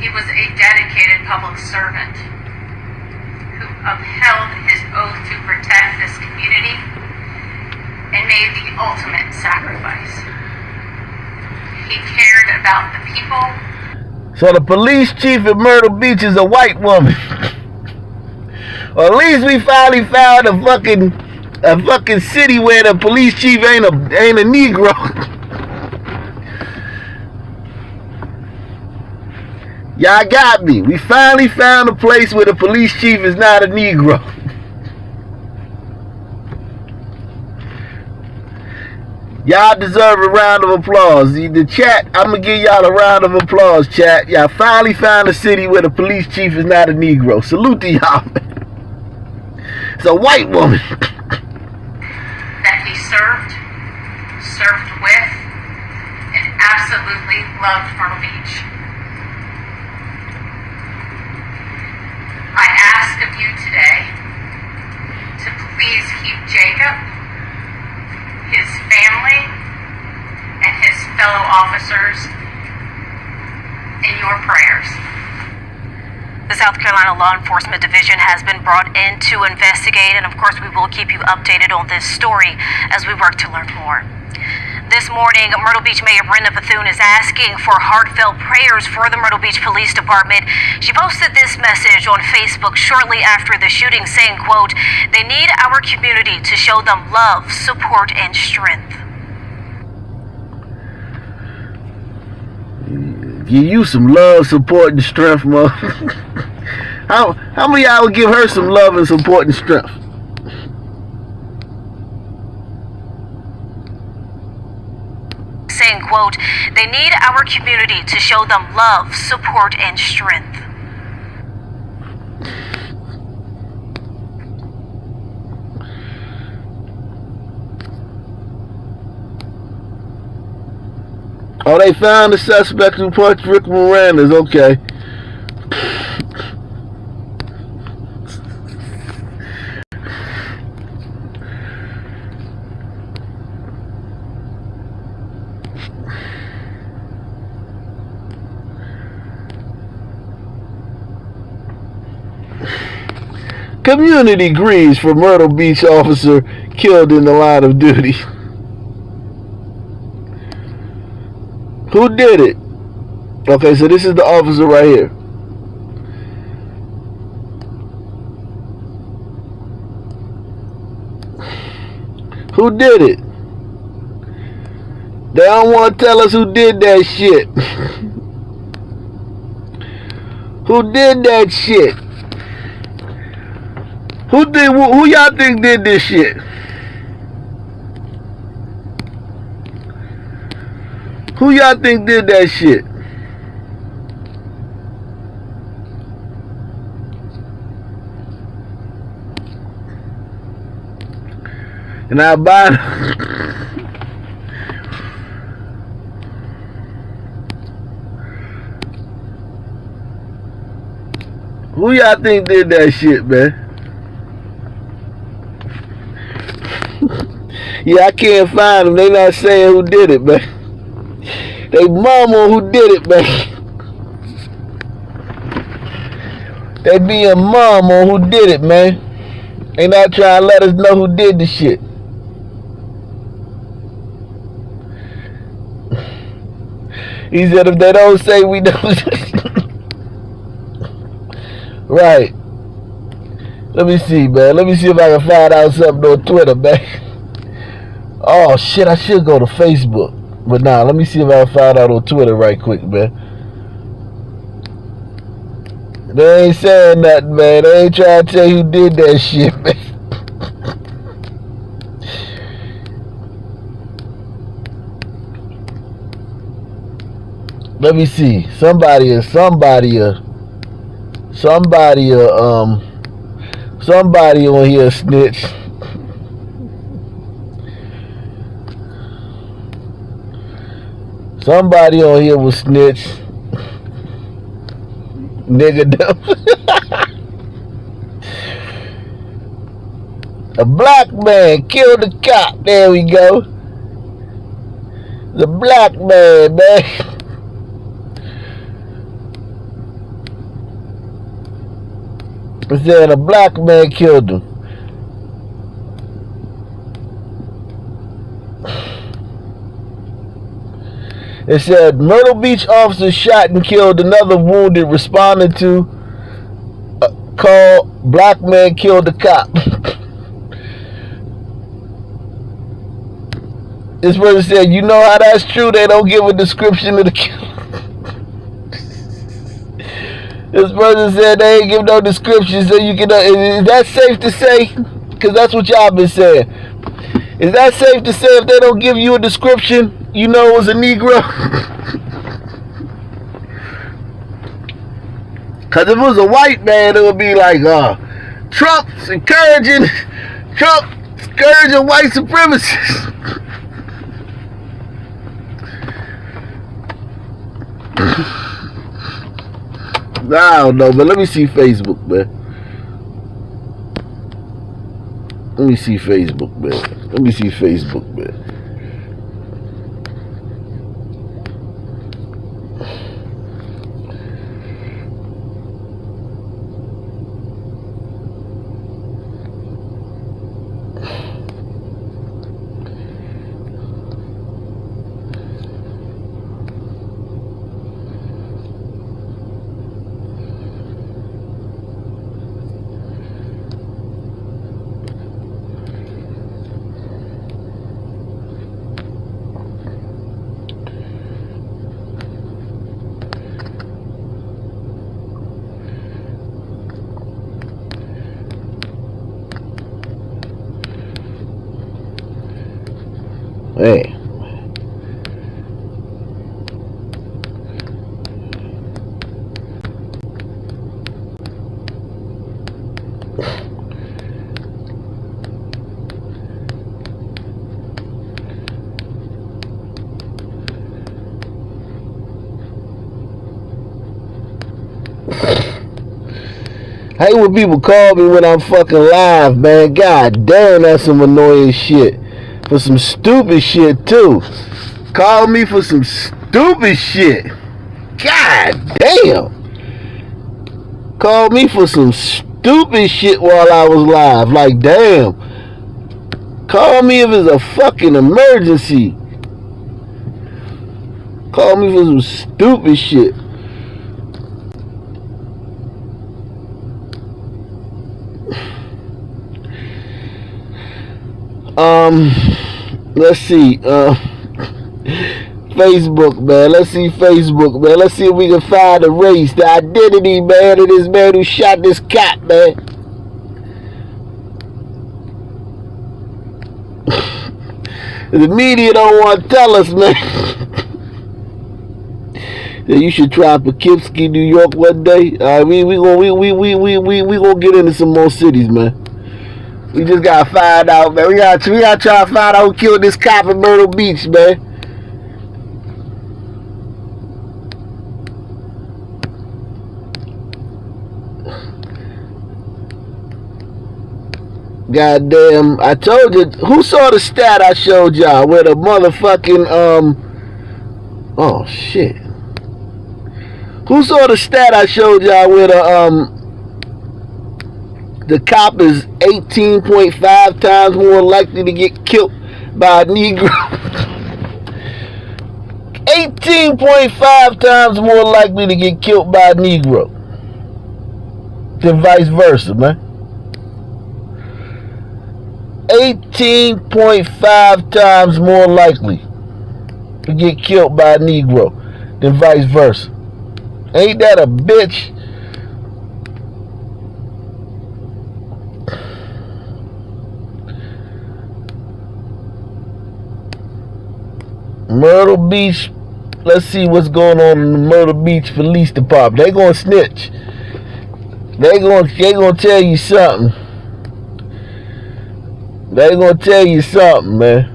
[SPEAKER 8] He was a dedicated public servant who upheld his oath to protect this community and made the ultimate sacrifice. He cared about the people.
[SPEAKER 1] So the police chief at Myrtle Beach is a white woman. Or at least we finally found a fucking city where the police chief ain't a Negro. Y'all got me. We finally found a place where the police chief is not a Negro. Y'all deserve a round of applause. The chat, I'm going to give y'all a round of applause, chat. Y'all finally found a city where the police chief is not a Negro. Salute to y'all. It's a white woman.
[SPEAKER 8] That he served with, and absolutely loved Myrtle Beach. I ask of you today to please keep Jacob, his family, and his fellow officers in your prayers.
[SPEAKER 7] The South Carolina Law Enforcement Division has been brought in to investigate, and of course we will keep you updated on this story as we work to learn more. This morning, Myrtle Beach Mayor Brenda Bethune is asking for heartfelt prayers for the Myrtle Beach Police Department. She posted this message on Facebook shortly after the shooting, saying, quote, "They need our community to show them love, support, and strength."
[SPEAKER 1] Give you some love, support, and strength, man. How many of y'all would give her some love and support and strength?
[SPEAKER 7] saying, quote, "They need our community to show them love, support, and strength."
[SPEAKER 1] Oh, they found the suspect who punched Rick Moranis. Okay. Community grieves for Myrtle Beach officer killed in the line of duty. Who did it? Okay, so this is the officer right here. Who did it? They don't want to tell us who did that shit. Who did that shit? Who y'all think did this shit? Who y'all think did that shit? And I buy who y'all think did that shit, man? Yeah, I can't find them. They not saying who did it, man. They mama who did it, man. They being mama who did it, man. They not trying to let us know who did the shit. He said if they don't say, we don't. Right. Let me see, man. Let me see if I can find out something on Twitter, man. Oh, shit, I should go to Facebook. But nah, let me see if I can find out on Twitter right quick, man. They ain't saying nothing, man. They ain't trying to tell you who did that shit, man. Let me see. Somebody on here snitch. Somebody on here was snitch. Nigga dumb. A black man killed a cop. There we go. The black man, man. It said a black man killed him. It said Myrtle Beach officer shot and killed another wounded responding to a call. Black man killed the cop. This person said, you know how that's true? They don't give a description of the kill. This person said they ain't give no description, so you can. Is that safe to say? Because that's what y'all been saying. Is that safe to say if they don't give you a description? You know it was a Negro? Because if it was a white man, it would be like, Trump's encouraging white supremacists. I don't know, but let me see Facebook, man. Let me see Facebook, man. Hey. hate when people call me when I'm fucking live, man. God damn, that's some annoying shit. For some stupid shit, too. Call me for some stupid shit. God damn. Call me for some stupid shit while I was live. Like, damn. Call me if it's a fucking emergency. Call me for some stupid shit. Let's see. Facebook, man. Let's see Facebook, man. Let's see if we can find the race, the identity, man, of this man who shot this cop, man. The media don't want to tell us, man. That you should try Poughkeepsie, New York, one day. We gonna get into some more cities, man. We just gotta find out, man. We gotta try to find out who killed this cop in Myrtle Beach, man. Goddamn, I told you. Who saw the stat I showed y'all where the motherfucking oh shit. Who saw the stat I showed y'all where the cop is 18.5 times more likely to get killed by a Negro? 18.5 times more likely to get killed by a Negro than vice versa, man. 18.5 times more likely to get killed by a Negro than vice versa. Ain't that a bitch? Myrtle Beach. Let's see what's going on in the Myrtle Beach Police Department. They gonna snitch. They gonna tell you something. They gonna tell you something, man.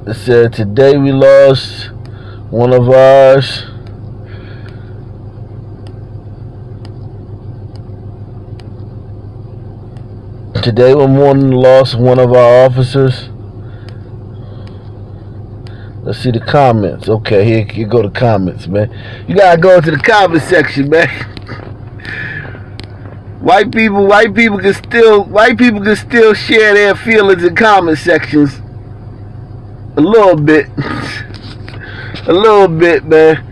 [SPEAKER 1] It said today we lost one of ours. Today we lost one of our officers. Let's see the comments. Okay, here go the comments, man. You gotta go to the comment section, man. White people can still share their feelings in comment sections. A little bit. A little bit, man.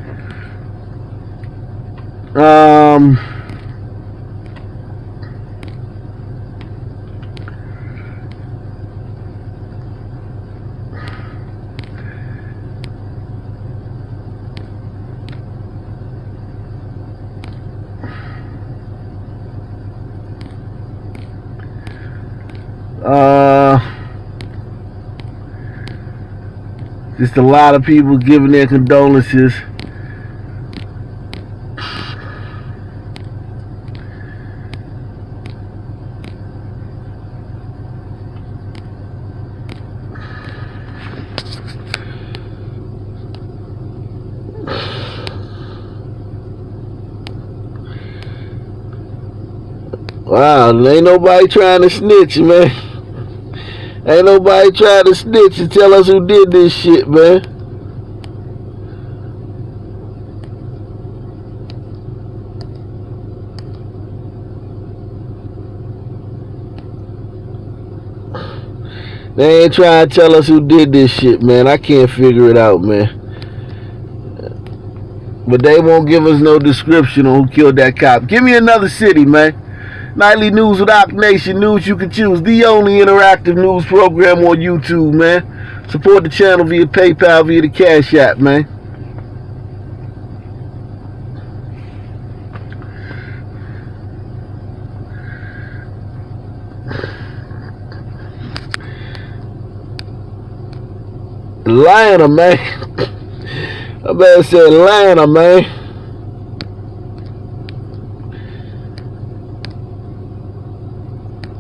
[SPEAKER 1] Just a lot of people giving their condolences. Wow, ain't nobody trying to snitch, man. Ain't nobody trying to snitch and tell us who did this shit, man. They ain't trying to tell us who did this shit, man. I can't figure it out, man. But they won't give us no description on who killed that cop. Give me another city, man. Nightly News with Ock Nation, news you can choose. The only interactive news program on YouTube, man. Support the channel via PayPal, via the Cash App, man. Atlanta, man. I better say Atlanta, man.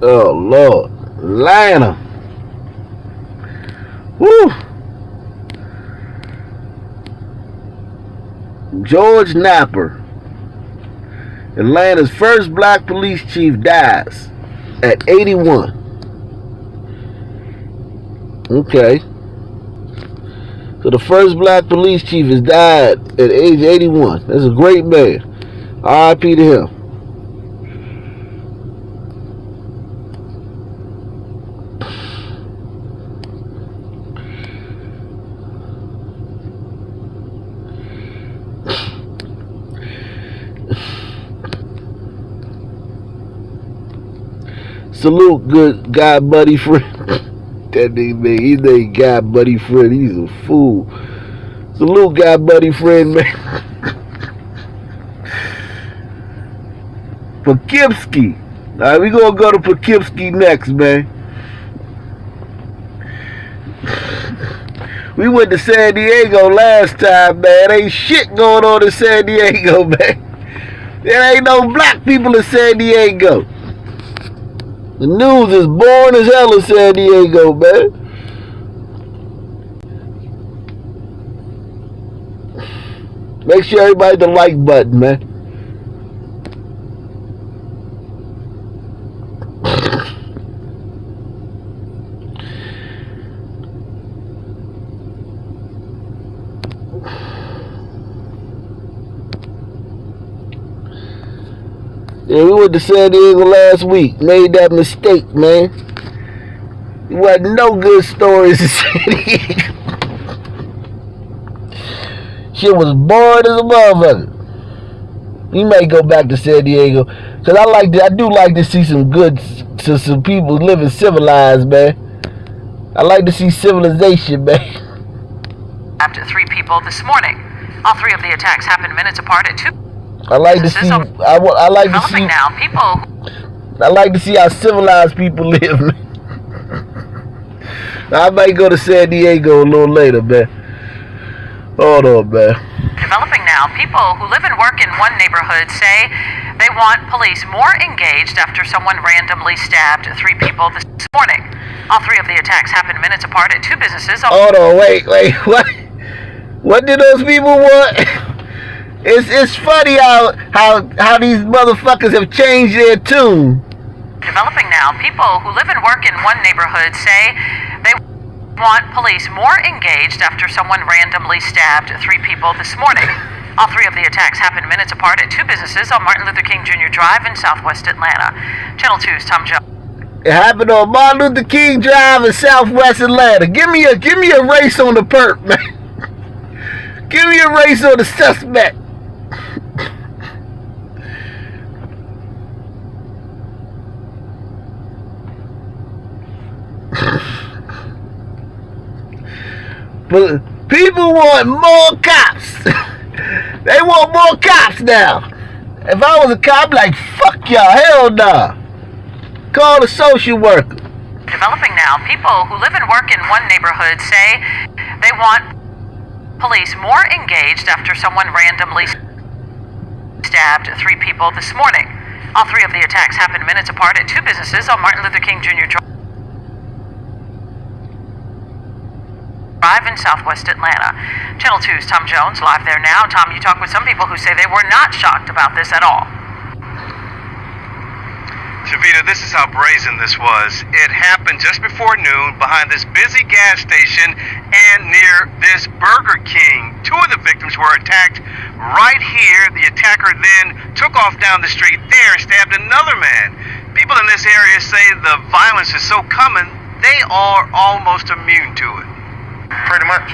[SPEAKER 1] Oh, Lord. Atlanta. Woo. George Napper, Atlanta's first black police chief, dies at 81. Okay. So the first black police chief has died at age 81. That's a great man. R.I.P. to him. Salute, good guy, buddy, friend. That nigga, man, he ain't guy, buddy, friend. He's a fool. Salute, guy, buddy, friend, man. Poughkeepsie. All right, we gonna go to Poughkeepsie next, man. We went to San Diego last time, man. Ain't shit going on in San Diego, man. There ain't no black people in San Diego. The news is boring as hell in San Diego, man. Make sure everybody hit the like button, man. Yeah, we went to San Diego last week. Made that mistake, man. There wasn't no good stories in San Diego. Shit was bored as a motherfucker. We may go back to San Diego, cause I do like to see some people living civilized, man. I like to see civilization, man.
[SPEAKER 7] After 3 people this morning. All 3 of the attacks happened minutes apart at 2.
[SPEAKER 1] I like to see. I like to see.
[SPEAKER 7] Now, people.
[SPEAKER 1] I like to see how civilized people live, man. I might go to San Diego a little later, man. Hold on, man.
[SPEAKER 7] Developing now, people who live and work in one neighborhood say they want police more engaged after someone randomly stabbed 3 people this morning. All 3 of the attacks happened minutes apart at 2 businesses.
[SPEAKER 1] Hold on, wait, what? What did those people want? It's funny how these motherfuckers have changed their tune.
[SPEAKER 7] Developing now, people who live and work in one neighborhood say they want police more engaged after someone randomly stabbed 3 people this morning. All 3 of the attacks happened minutes apart at 2 businesses on Martin Luther King Jr. Drive in Southwest Atlanta. Channel 2's Tom Jones.
[SPEAKER 1] It happened on Martin Luther King Drive in Southwest Atlanta. Give me a race on the perp, man. Give me a race on the suspect. But people want more cops. They want more cops now. If I was a cop, like, fuck y'all, hell nah. Call a social worker.
[SPEAKER 7] Developing now, people who live and work in one neighborhood say they want police more engaged after someone randomly stabbed 3 people this morning. All 3 of the attacks happened minutes apart at 2 businesses on Martin Luther King Jr. Drive in Southwest Atlanta. Channel 2's Tom Jones live there now. Tom, you talked with some people who say they were not shocked about this at all.
[SPEAKER 9] Shavita, this is how brazen this was. It happened just before noon behind this busy gas station and near this Burger King. 2 of the victims were attacked right here. The attacker then took off down the street there and stabbed another man. People in this area say the violence is so common, they are almost immune to it. Pretty much.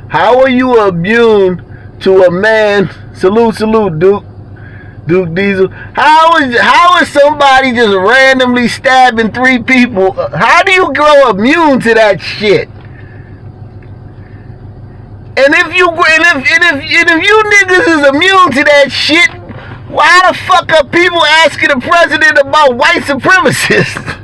[SPEAKER 1] How are you immune to a man? Salute, Duke Diesel. How is somebody just randomly stabbing 3 people? How do you grow immune to that shit? And if you niggas is immune to that shit, why the fuck are people asking the president about white supremacists?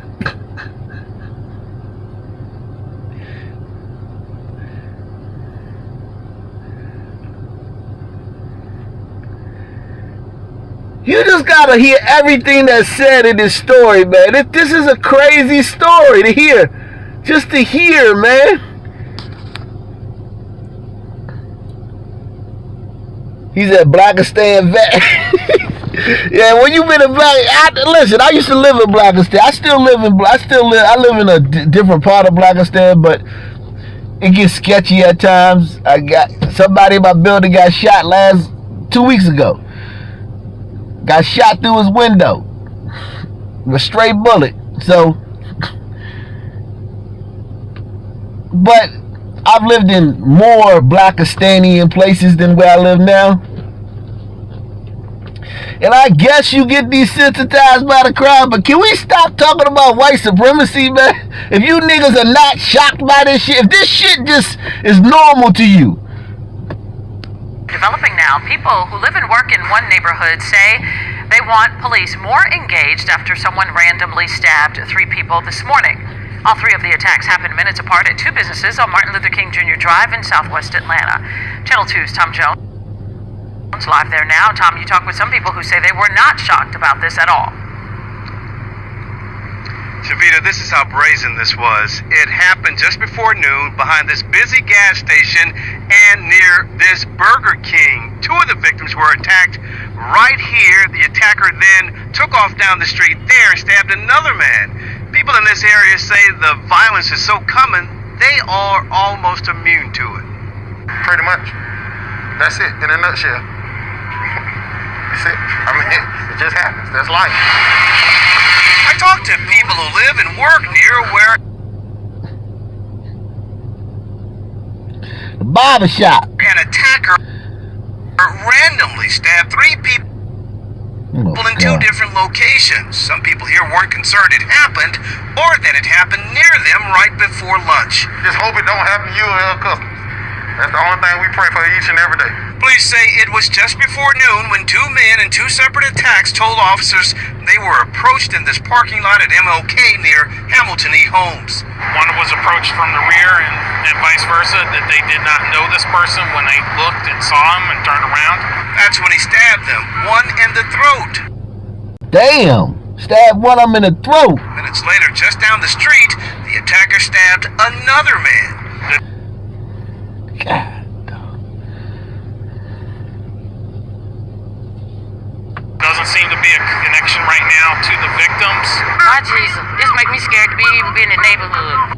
[SPEAKER 1] You just gotta hear everything that's said in this story, man. This is a crazy story to hear. Just to hear, man. He's a Blackistan vet. Yeah, when you been in listen, I used to live in Blackistan. I live in a different part of Blackistan, but it gets sketchy at times. I got somebody in my building got shot 2 weeks ago. Got shot through his window with a straight bullet. So, but I've lived in more Blackistanian places than where I live now. And I guess you get desensitized by the crowd, but can we stop talking about white supremacy, man? If you niggas are not shocked by this shit, if this shit just is normal to you.
[SPEAKER 10] Developing now, people who live and work in one neighborhood say they want police more engaged after someone randomly stabbed 3 people this morning. All 3 of the attacks happened minutes apart at 2 businesses on Martin Luther King Jr. Drive in southwest Atlanta. Channel 2's Tom Jones live there now. Tom, you talked with some people who say they were not shocked about this at all.
[SPEAKER 9] Shavita, this is how brazen this was. It happened just before noon behind this busy gas station and near this Burger King. 2 of the victims were attacked right here. The attacker then took off down the street there and stabbed another man. People in this area say the violence is so common, they are almost immune to it.
[SPEAKER 4] Pretty much. That's it, in a nutshell. That's it. I mean, it just happens. That's life.
[SPEAKER 9] I talked to people who live and work near where
[SPEAKER 1] The barbershop.
[SPEAKER 9] an attacker randomly stabbed 3 people in 2 different locations. Some people here weren't concerned it happened or that it happened near them right before lunch.
[SPEAKER 4] Just hope it don't happen to you or your customers. That's the only thing we pray for each and every day.
[SPEAKER 9] Police say it was just before noon when 2 men in 2 separate attacks told officers they were approached in this parking lot at MLK near Hamilton E. Homes.
[SPEAKER 11] One was approached from the rear and vice versa, that they did not know this person when they looked and saw him and turned around.
[SPEAKER 9] That's when he stabbed them, one in the throat.
[SPEAKER 1] Damn. Stabbed one of them in the throat.
[SPEAKER 9] Minutes later, just down the street, the attacker stabbed another man.
[SPEAKER 1] God.
[SPEAKER 11] Doesn't seem to be a connection right now to the victims.
[SPEAKER 10] My Jesus, this make me scared to be even be in the neighborhood.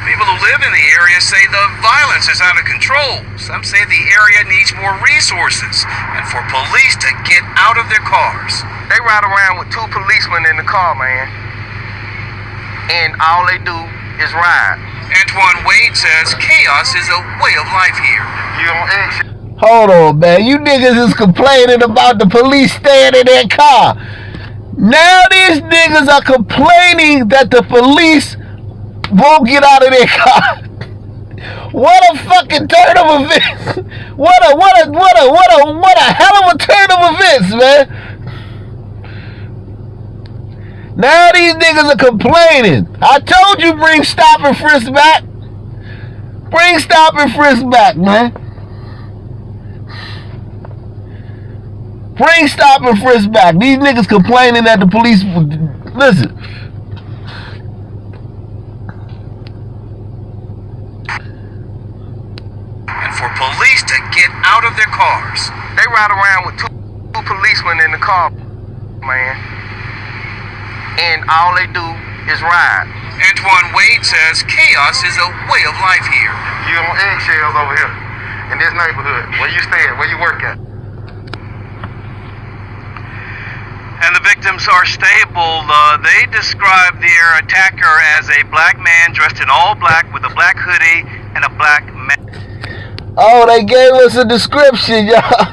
[SPEAKER 9] People who live in the area say the violence is out of control. Some say the area needs more resources and for police to get out of their cars.
[SPEAKER 4] They ride around with 2 policemen in the car, man. And all they do is ride.
[SPEAKER 9] Antoine Wade says chaos is a way of life here.
[SPEAKER 4] You on exit.
[SPEAKER 1] Hold on, man. You niggas is complaining about the police staying in their car. Now these niggas are complaining that the police won't get out of their car. What a fucking turn of events. What a hell of a turn of events, man. Now these niggas are complaining. I told you bring stop and frisk back. Bring stop and frisk back, man. Bring stop and frisk back. These niggas complaining that the police... Listen.
[SPEAKER 9] And for police to get out of their cars.
[SPEAKER 4] They ride around with 2 policemen in the car, man. And all they do is ride.
[SPEAKER 9] Antoine Wade says chaos is a way of life here.
[SPEAKER 4] You on eggshells over here in this neighborhood. Where you stay at, where you work at.
[SPEAKER 9] And the victims are stable. They describe their attacker as a black man dressed in all black with a black hoodie and a black mask.
[SPEAKER 1] Oh, they gave us a description, y'all.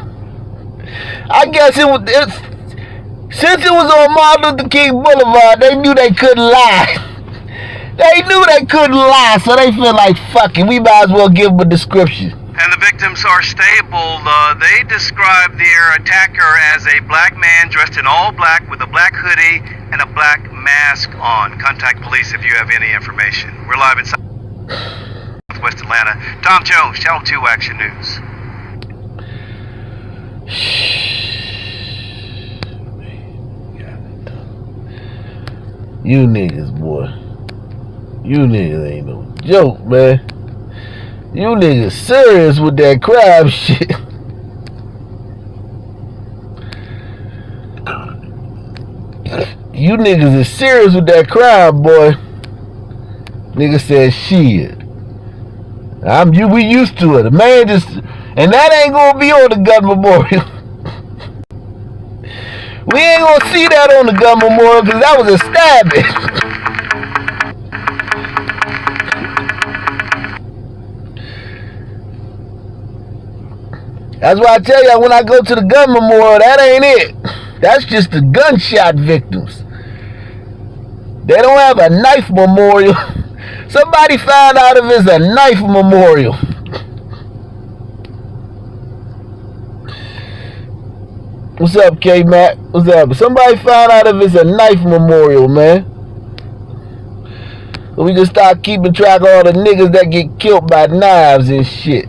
[SPEAKER 1] I guess since it was on Martin Luther King Boulevard, they knew they couldn't lie. They knew they couldn't lie, so they feel like, fuck it, we might as well give them a description.
[SPEAKER 9] And the victims are stable. They describe their attacker as a black man dressed in all black with a black hoodie and a black mask on. Contact police if you have any information. We're live in Southwest Atlanta. Tom Jones, Channel 2 Action News.
[SPEAKER 1] You niggas, boy. You niggas ain't no joke, man. You niggas serious with that crime shit. You niggas is serious with that crime, boy. Nigga said shit. We used to it. A man just, and that ain't gonna be on the gun memorial. We ain't gonna see that on the gun memorial because that was a stabbing. That's why I tell y'all when I go to the gun memorial, that ain't it. That's just the gunshot victims. They don't have a knife memorial. Somebody found out if it's a knife memorial. What's up, K-Mac? What's up? Somebody found out if it's a knife memorial, man. We just start keeping track of all the niggas that get killed by knives and shit.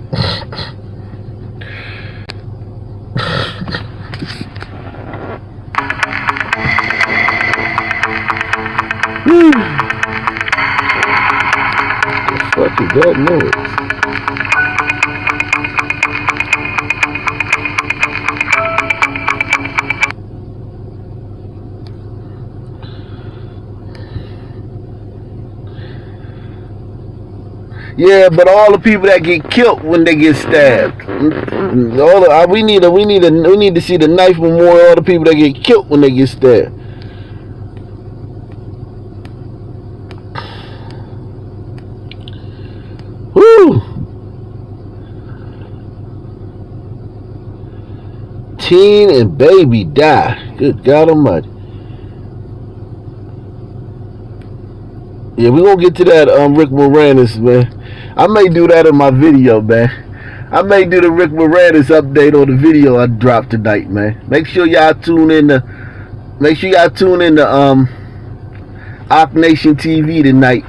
[SPEAKER 1] What the fuck is that noise? Yeah, but all the people that get killed when they get stabbed. We need to see the knife memorial. All the people that get killed when they get stabbed. Woo! Teen and baby die. Good God Almighty. Yeah, we're gonna get to that Rick Moranis, man. I may do that in my video, man. I may do the Rick Moranis update on the video I dropped tonight, man. Make sure y'all tune in to Ock Nation TV tonight.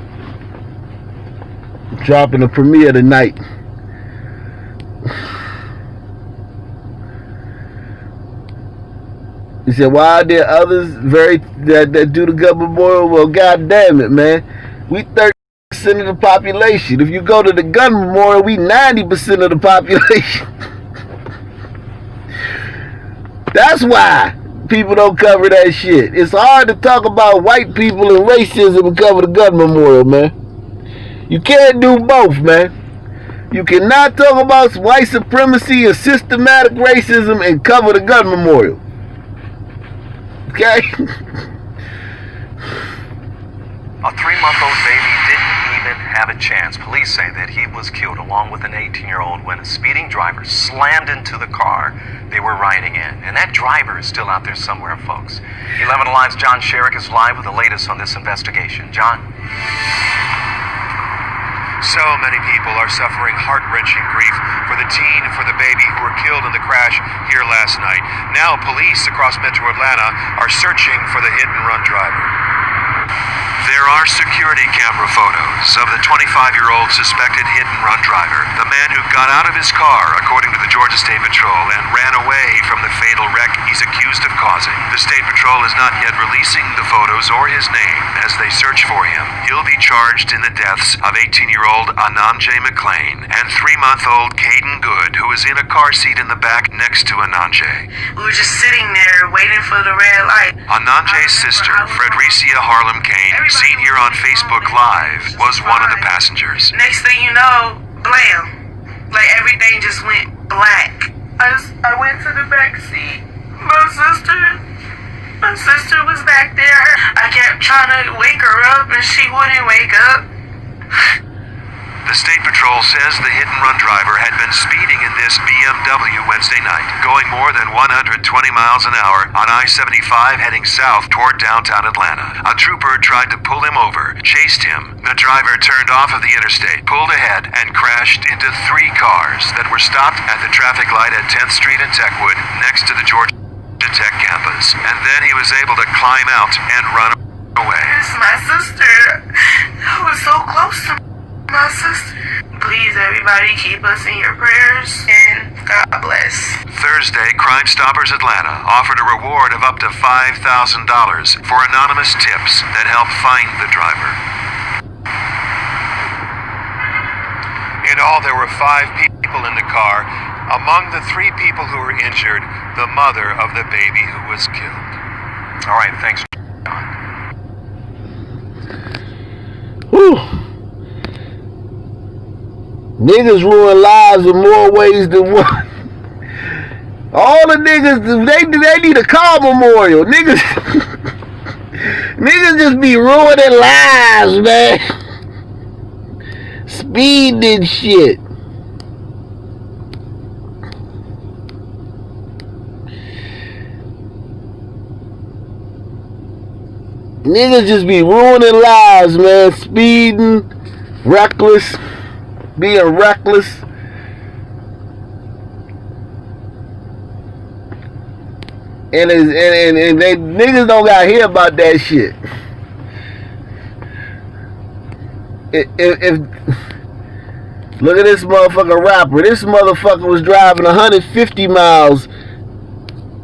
[SPEAKER 1] Dropping a premiere tonight. He said, why are there others that do the gun memorial? Well, god damn it, man. We 30% of the population. If you go to the gun memorial, we 90% of the population. That's why people don't cover that shit. It's hard to talk about white people and racism and cover the gun memorial, man. You can't do both, man. You cannot talk about white supremacy and systematic racism and cover the gun memorial. Okay?
[SPEAKER 3] A 3-month-old baby didn't even have a chance. Police say that he was killed along with an 18-year-old when a speeding driver slammed into the car they were riding in. And that driver is still out there somewhere, folks. 11 Alive's John Sherrick is live with the latest on this investigation. John?
[SPEAKER 12] So many people are suffering heart-wrenching grief for the teen and for the baby who were killed in the crash here last night. Now police across Metro Atlanta are searching for the hit-and-run driver.
[SPEAKER 3] There are security camera photos of the 25-year-old suspected hit-and-run driver, the man who got out of his car, according to the Georgia State Patrol, and ran away from the fatal wreck he's accused of causing. The State Patrol is not yet releasing the photos or his name as they search for him. He'll be charged in the deaths of 18-year-old Ananje McLean and 3-month-old Caden Good, who was in a car seat in the back next to Ananje.
[SPEAKER 13] We were just sitting there waiting for the red light.
[SPEAKER 3] Ananje's sister, Fredericia Harlem Kane, seen here on Facebook Live, was one of the passengers.
[SPEAKER 13] Next thing you know, blam. Like everything just went black. I went to the back seat. My sister was back there. I kept trying to wake her up and she wouldn't wake up.
[SPEAKER 3] The State Patrol says the hit-and-run driver had been speeding in this BMW Wednesday night, going more than 120 miles an hour on I-75 heading south toward downtown Atlanta. A trooper tried to pull him over, chased him. The driver turned off of the interstate, pulled ahead, and crashed into 3 cars that were stopped at the traffic light at 10th Street and Techwood next to the Georgia Tech campus. And then he was able to climb out and run away.
[SPEAKER 13] It's my sister. I was so close to my sister. Please, everybody, keep us in your prayers, and God bless.
[SPEAKER 3] Thursday, Crime Stoppers Atlanta offered a reward of up to $5,000 for anonymous tips that help find the driver. In all, there were 5 people in the car. Among the 3 people who were injured, the mother of the baby who was killed.
[SPEAKER 2] All right, thanks.
[SPEAKER 1] Whew. Niggas ruin lives in more ways than one. All the niggas, they need a car memorial. Niggas, niggas just be ruining lives, man. Speeding and shit. Niggas just be ruining lives, man. Speeding, reckless, being reckless. And they niggas don't gotta hear about that shit. If look at this motherfucking rapper. This motherfucker was driving 150 miles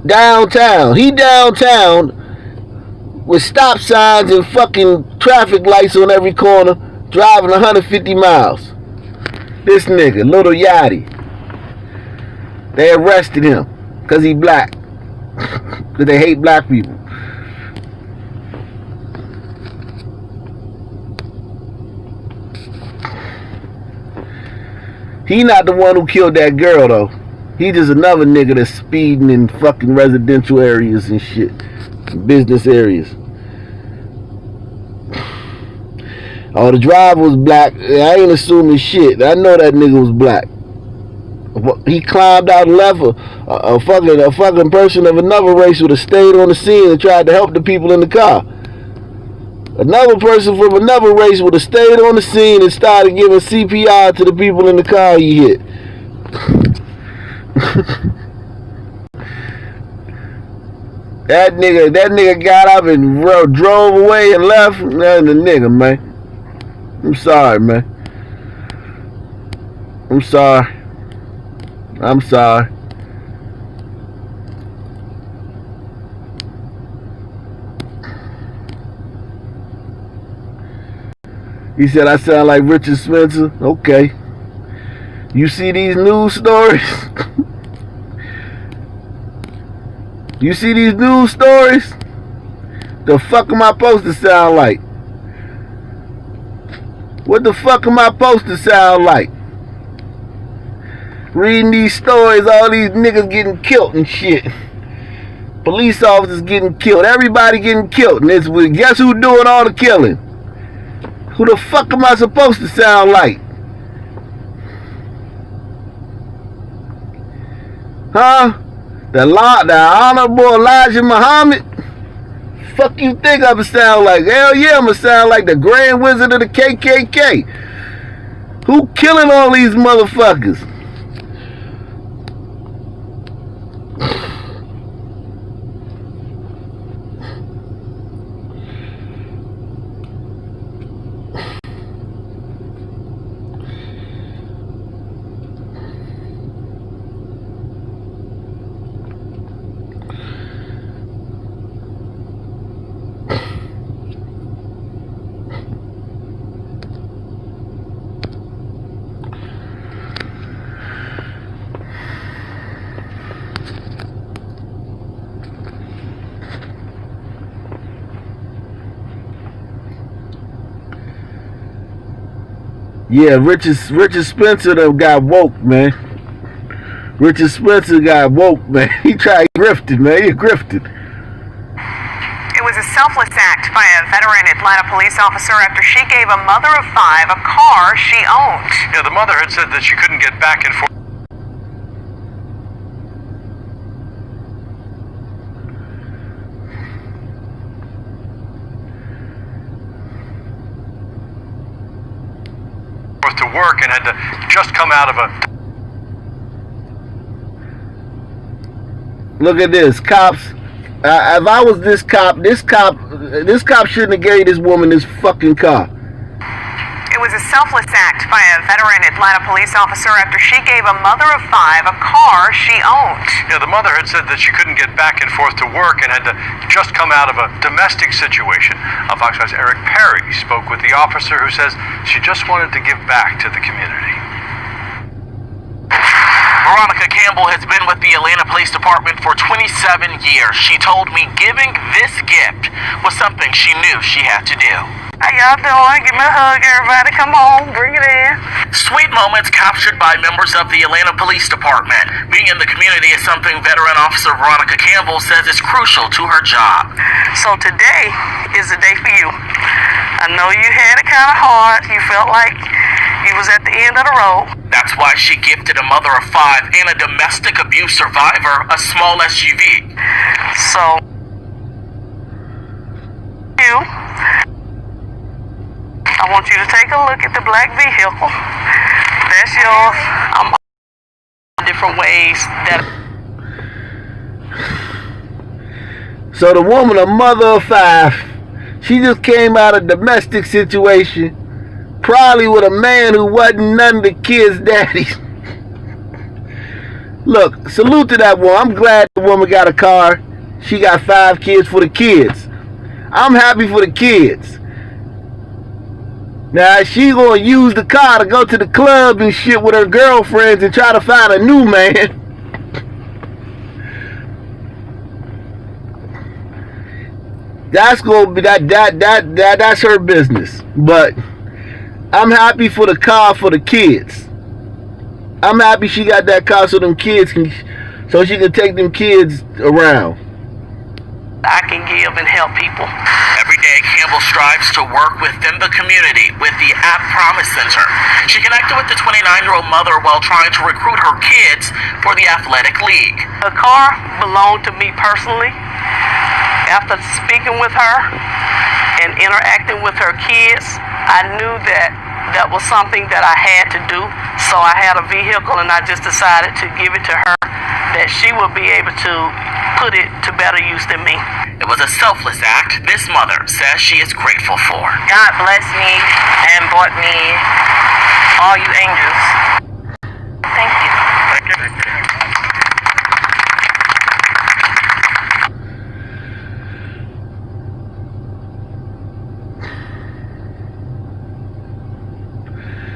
[SPEAKER 1] downtown. He downtown with stop signs and fucking traffic lights on every corner, driving 150 miles. This nigga, Little Yachty. They arrested him because he black. Because they hate black people. He not the one who killed that girl, though. He just another nigga that's speeding in fucking residential areas and shit. Business areas. Oh, the driver was black. I ain't assuming shit. I know that nigga was black. He climbed out and left a fucking person of another race would have stayed on the scene and tried to help the people in the car. Another person from another race would have stayed on the scene and started giving CPR to the people in the car he hit. That nigga got up and drove away and left. That's the nigga, man. I'm sorry, man. I'm sorry. I'm sorry. He said I sound like Richard Spencer. Okay. You see these news stories? You see these news stories? The fuck am I supposed to sound like? What the fuck am I supposed to sound like? Reading these stories, all these niggas getting killed and shit. Police officers getting killed. Everybody getting killed. And guess who doing all the killing? Who the fuck am I supposed to sound like? Huh? The Honorable Elijah Muhammad? Fuck you think I'ma sound like? Hell yeah, I'ma sound like the Grand Wizard of the KKK. Who killing all these motherfuckers? Yeah, Richard Spencer done got woke, man. Richard Spencer got woke, man. He grifted, man. He grifted.
[SPEAKER 14] It was a selfless act by a veteran Atlanta police officer after she gave a mother of 5 a car she owned.
[SPEAKER 3] Yeah, the mother had said that she couldn't get back and forth to work and had to just come out of a...
[SPEAKER 1] Look at this, cops. If I was this cop shouldn't have gave this woman this fucking car.
[SPEAKER 14] It was a selfless act by a veteran Atlanta police officer after she gave a mother of 5 a car she owned.
[SPEAKER 12] Yeah, the mother had said that she couldn't get back and forth to work and had to just come out of a domestic situation. Fox 5's Eric Perry spoke with the officer who says she just wanted to give back to the community.
[SPEAKER 15] Veronica Campbell has been with the Atlanta Police Department for 27 years. She told me giving this gift was something she knew she had to do.
[SPEAKER 13] How y'all doing? Give me a hug, everybody. Come on, bring it in.
[SPEAKER 15] Sweet moments captured by members of the Atlanta Police Department. Being in the community is something veteran officer Veronica Campbell says is crucial to her job.
[SPEAKER 13] So today is the day for you. I know you had it kind of hard. You felt like you was at the end of the road.
[SPEAKER 15] That's why she gifted a mother of 5 and a domestic abuse survivor a small SUV.
[SPEAKER 13] So, I want you to take a look at the black vehicle. That's yours. I'm different ways that.
[SPEAKER 1] So the woman, a mother of 5, she just came out of a domestic situation, probably with a man who wasn't none of the kids' daddies. Look, salute to that woman. I'm glad the woman got a car. She got 5 kids for the kids. I'm happy for the kids. Now, she gonna use the car to go to the club and shit with her girlfriends and try to find a new man. That's gonna be that's her business. But I'm happy for the car for the kids. I'm happy she got that car so them kids can, so she can take them kids around.
[SPEAKER 13] I can give and help people.
[SPEAKER 15] Every day, Campbell strives to work within the community with the App Promise Center. She connected with the 29-year-old mother while trying to recruit her kids for the athletic league.
[SPEAKER 13] The car belonged to me personally. After speaking with her and interacting with her kids, I knew that was something that I had to do. So I had a vehicle and I just decided to give it to her that she will be able to put it to better use than me.
[SPEAKER 15] It was a selfless act this mother says she is grateful for.
[SPEAKER 13] God blessed me and brought me all you angels. Thank you.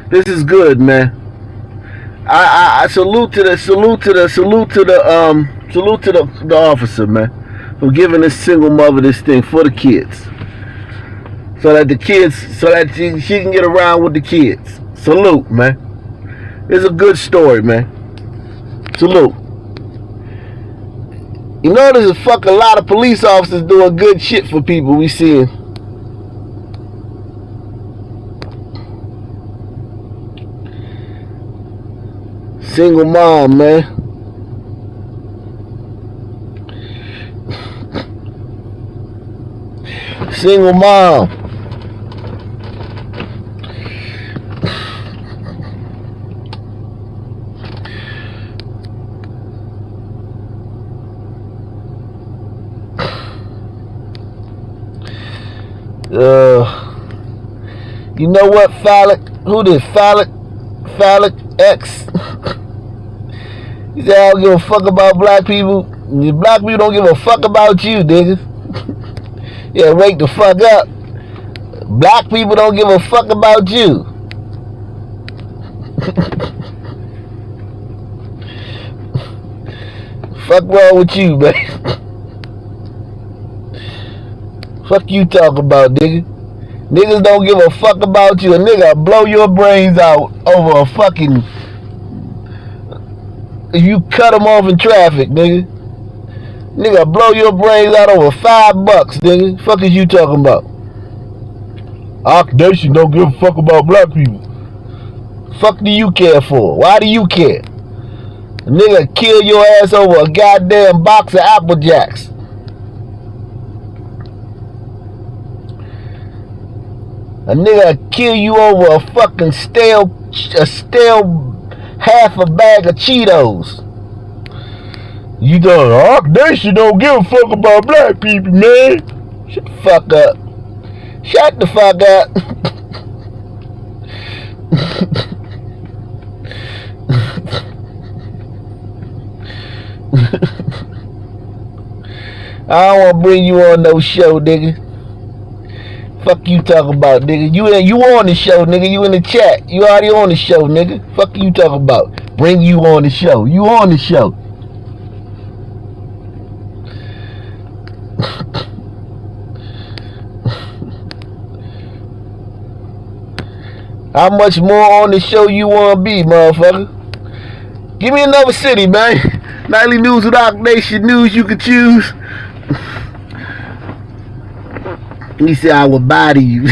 [SPEAKER 1] This is good, man. I salute to the officer, man, for giving this single mother this thing for the kids, so that she can get around with the kids. Salute, man. It's a good story, man. Salute. You know, there's a lot of police officers doing good shit for people we seeing. Single mom, man. Single mom. You know what, phallic? Who this? Phallic X. He said, I don't give a fuck about black people. Black people don't give a fuck about you, niggas. Yeah, wake the fuck up. Black people don't give a fuck about you. Fuck wrong with you, man? Fuck you talking about, nigga. Niggas don't give a fuck about you. A nigga blow your brains out over a fucking... If you cut them off in traffic, nigga. Nigga blow your brains out over $5, nigga. Fuck is you talking about? Our nation don't give a fuck about black people. Fuck do you care for? Why do you care? A nigga kill your ass over a goddamn box of Apple Jacks. A nigga kill you over a fucking stale half a bag of Cheetos. You don't, our nation don't give a fuck about black people, man. Shut the fuck up. Shut the fuck up. I don't want to bring you on no show, nigga. Fuck you talking about, nigga. You on the show, nigga. You in the chat. You already on the show, nigga. Fuck you talking about. Bring you on the show. You on the show. How much more on the show you want to be, motherfucker? Give me another city, man. Nightly News with Arc Nation News you can choose. He said I will body you.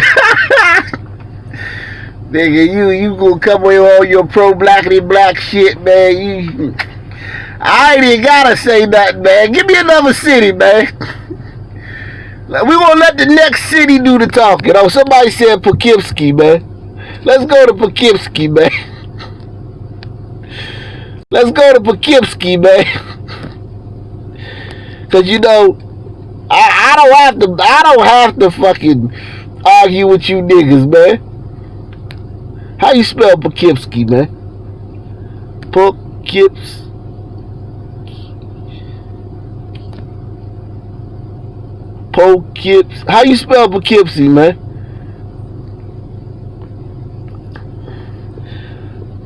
[SPEAKER 1] Nigga, you gonna come with all your pro-blackity black shit, man. I ain't even gotta say nothing, man. Give me another city, man. We gonna let the next city do the talking. Oh, somebody said Poughkeepsie, man. Let's go to Poughkeepsie, man. Let's go to Poughkeepsie, man. Cause you know, I don't have to fucking argue with you niggas, man. How you spell Poughkeepsie, man? Poughkeepsie. How you spell Poughkeepsie, man?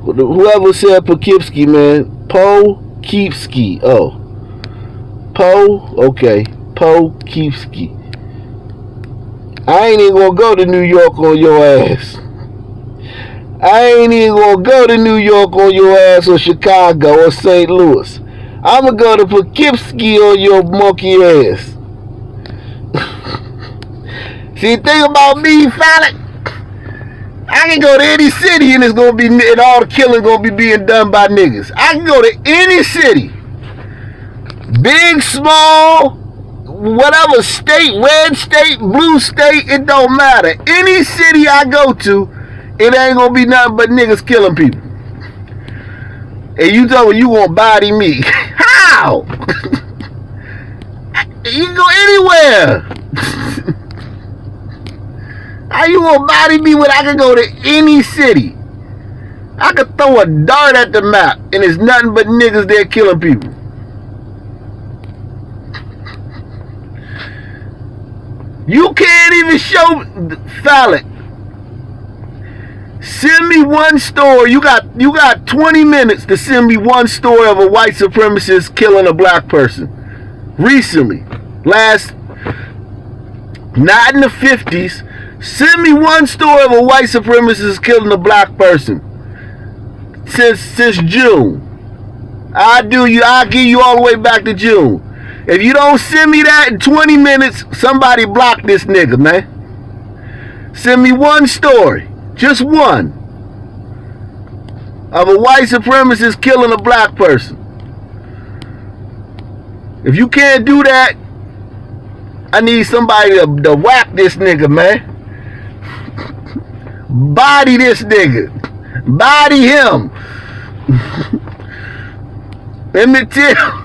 [SPEAKER 1] Whoever said Poughkeepsie, man. Poughkeepsie. Oh. Okay. Poughkeepsie. I ain't even gonna go to New York on your ass. I ain't even gonna go to New York on your ass or Chicago or St. Louis. I'ma go to Poughkeepsie on your monkey ass. See, think about me, Fallon. I can go to any city and it's gonna be, and all the killing gonna be being done by niggas. I can go to any city, big, small, whatever state, red state, blue state, it don't matter. Any city I go to, it ain't gonna be nothing but niggas killing people. And you tell me you gonna body me? How? You can go anywhere. How you gonna body me when I can go to any city? I could throw a dart at the map and it's nothing but niggas there killing people. You can't even show Fallon. Send me one story. You got 20 minutes to send me one story of a white supremacist killing a black person. Recently. Not in the 50s. Send me one story of a white supremacist killing a black person. Since June. I'll give you all the way back to June. If you don't send me that in 20 minutes, somebody block this nigga, man. Send me one story. Just one. Of a white supremacist killing a black person. If you can't do that, I need somebody to whack this nigga, man. Body this nigga. Body him. Let me tell.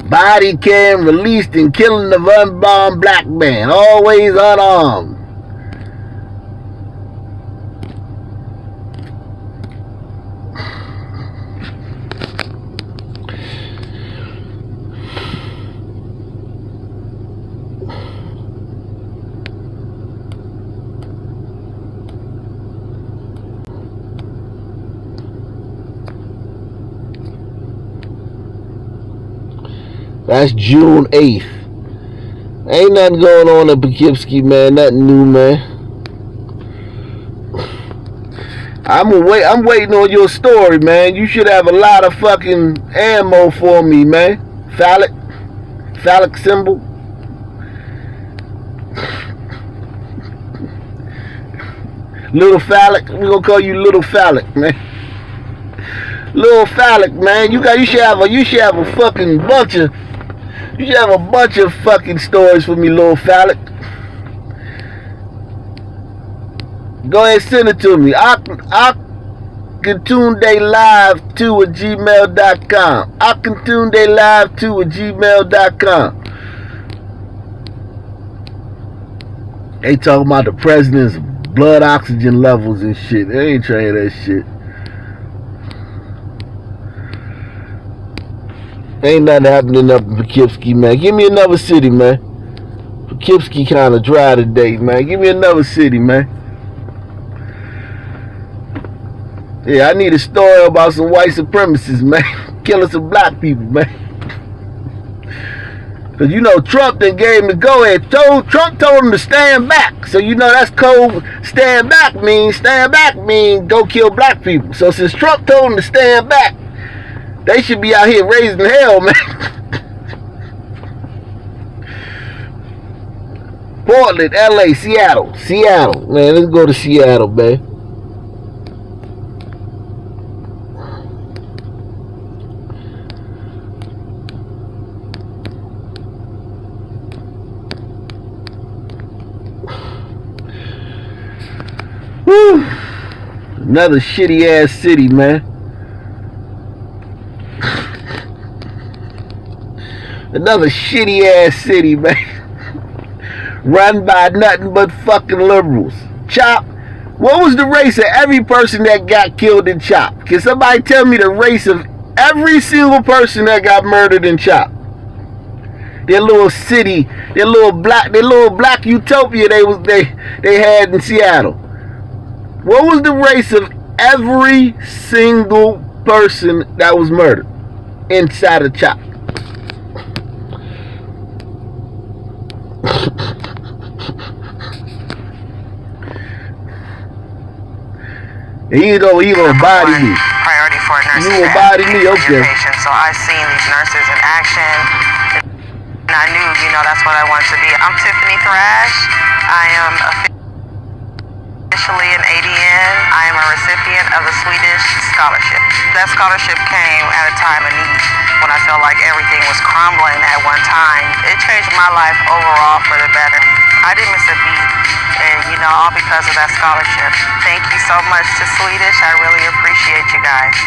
[SPEAKER 1] Body cam released in killing of unbound black man. Always unarmed. That's June 8th. Ain't nothing going on in Poughkeepsie, man. Nothing new, man. I'm waiting on your story, man. You should have a lot of fucking ammo for me, man. Phallic symbol. Little Phallic. We're gonna call you Little Phallic, man. Little Phallic, man. You should have a fucking bunch of. You should have a bunch of fucking stories for me, Lil Phallic. Go ahead, send it to me. akintunde live2@gmail.com. akintunde live2@gmail.com. They talking about the president's blood oxygen levels and shit. They ain't trying that shit. Ain't nothing happening up in Poughkeepsie, man. Give me another city, man. Poughkeepsie kind of dry today, man. Give me another city, man. Yeah, I need a story about some white supremacists, man. Killing some black people, man. Because, you know, Trump then gave him the go-ahead. Trump told him to stand back. So, you know, that's code. Stand back means go kill black people. So, since Trump told him to stand back, they should be out here raising hell, man. Portland, LA, Seattle. Man, let's go to Seattle, man. Whew. Another shitty ass city, man. Another shitty ass city, man. Run by nothing but fucking liberals. Chop. What was the race of every person that got killed in Chop? Can somebody tell me the race of every single person that got murdered in Chop? Their little city, their little black utopia they had in Seattle. What was the race of every single person that was murdered inside of Chop? He gonna body me.
[SPEAKER 16] Priority for nurses.
[SPEAKER 1] You gonna body me, okay.
[SPEAKER 16] So I've seen these nurses in action, and I knew, you know, that's what I wanted to be. I'm Tiffany Thrash. I am officially an ADN. I am a recipient of the Swedish scholarship. That scholarship came at a time of need when I felt like everything was crumbling at one time. It changed my life overall for the better. I didn't miss a beat, and you know, all because of that scholarship. Thank you so much to Swedish. I really appreciate you guys.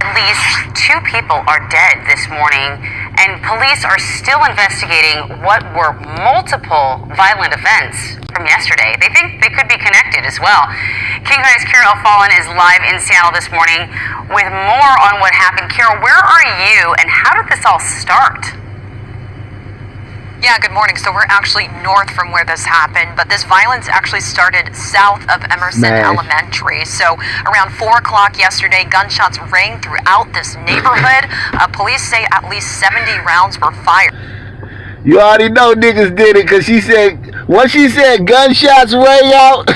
[SPEAKER 7] At least 2 people are dead this morning, and police are still investigating what were multiple violent events from yesterday. They think they could be connected as well. King High's Kira Alfallen is live in Seattle this morning with more on what happened. Kira, where are you, and how did this all start?
[SPEAKER 17] Yeah, good morning. So we're actually north from where this happened, but this violence actually started south of Emerson Elementary. So around 4 o'clock yesterday, gunshots rang throughout this neighborhood. Police say at least 70 rounds were fired.
[SPEAKER 1] You already know niggas did it, because once she said gunshots rang out,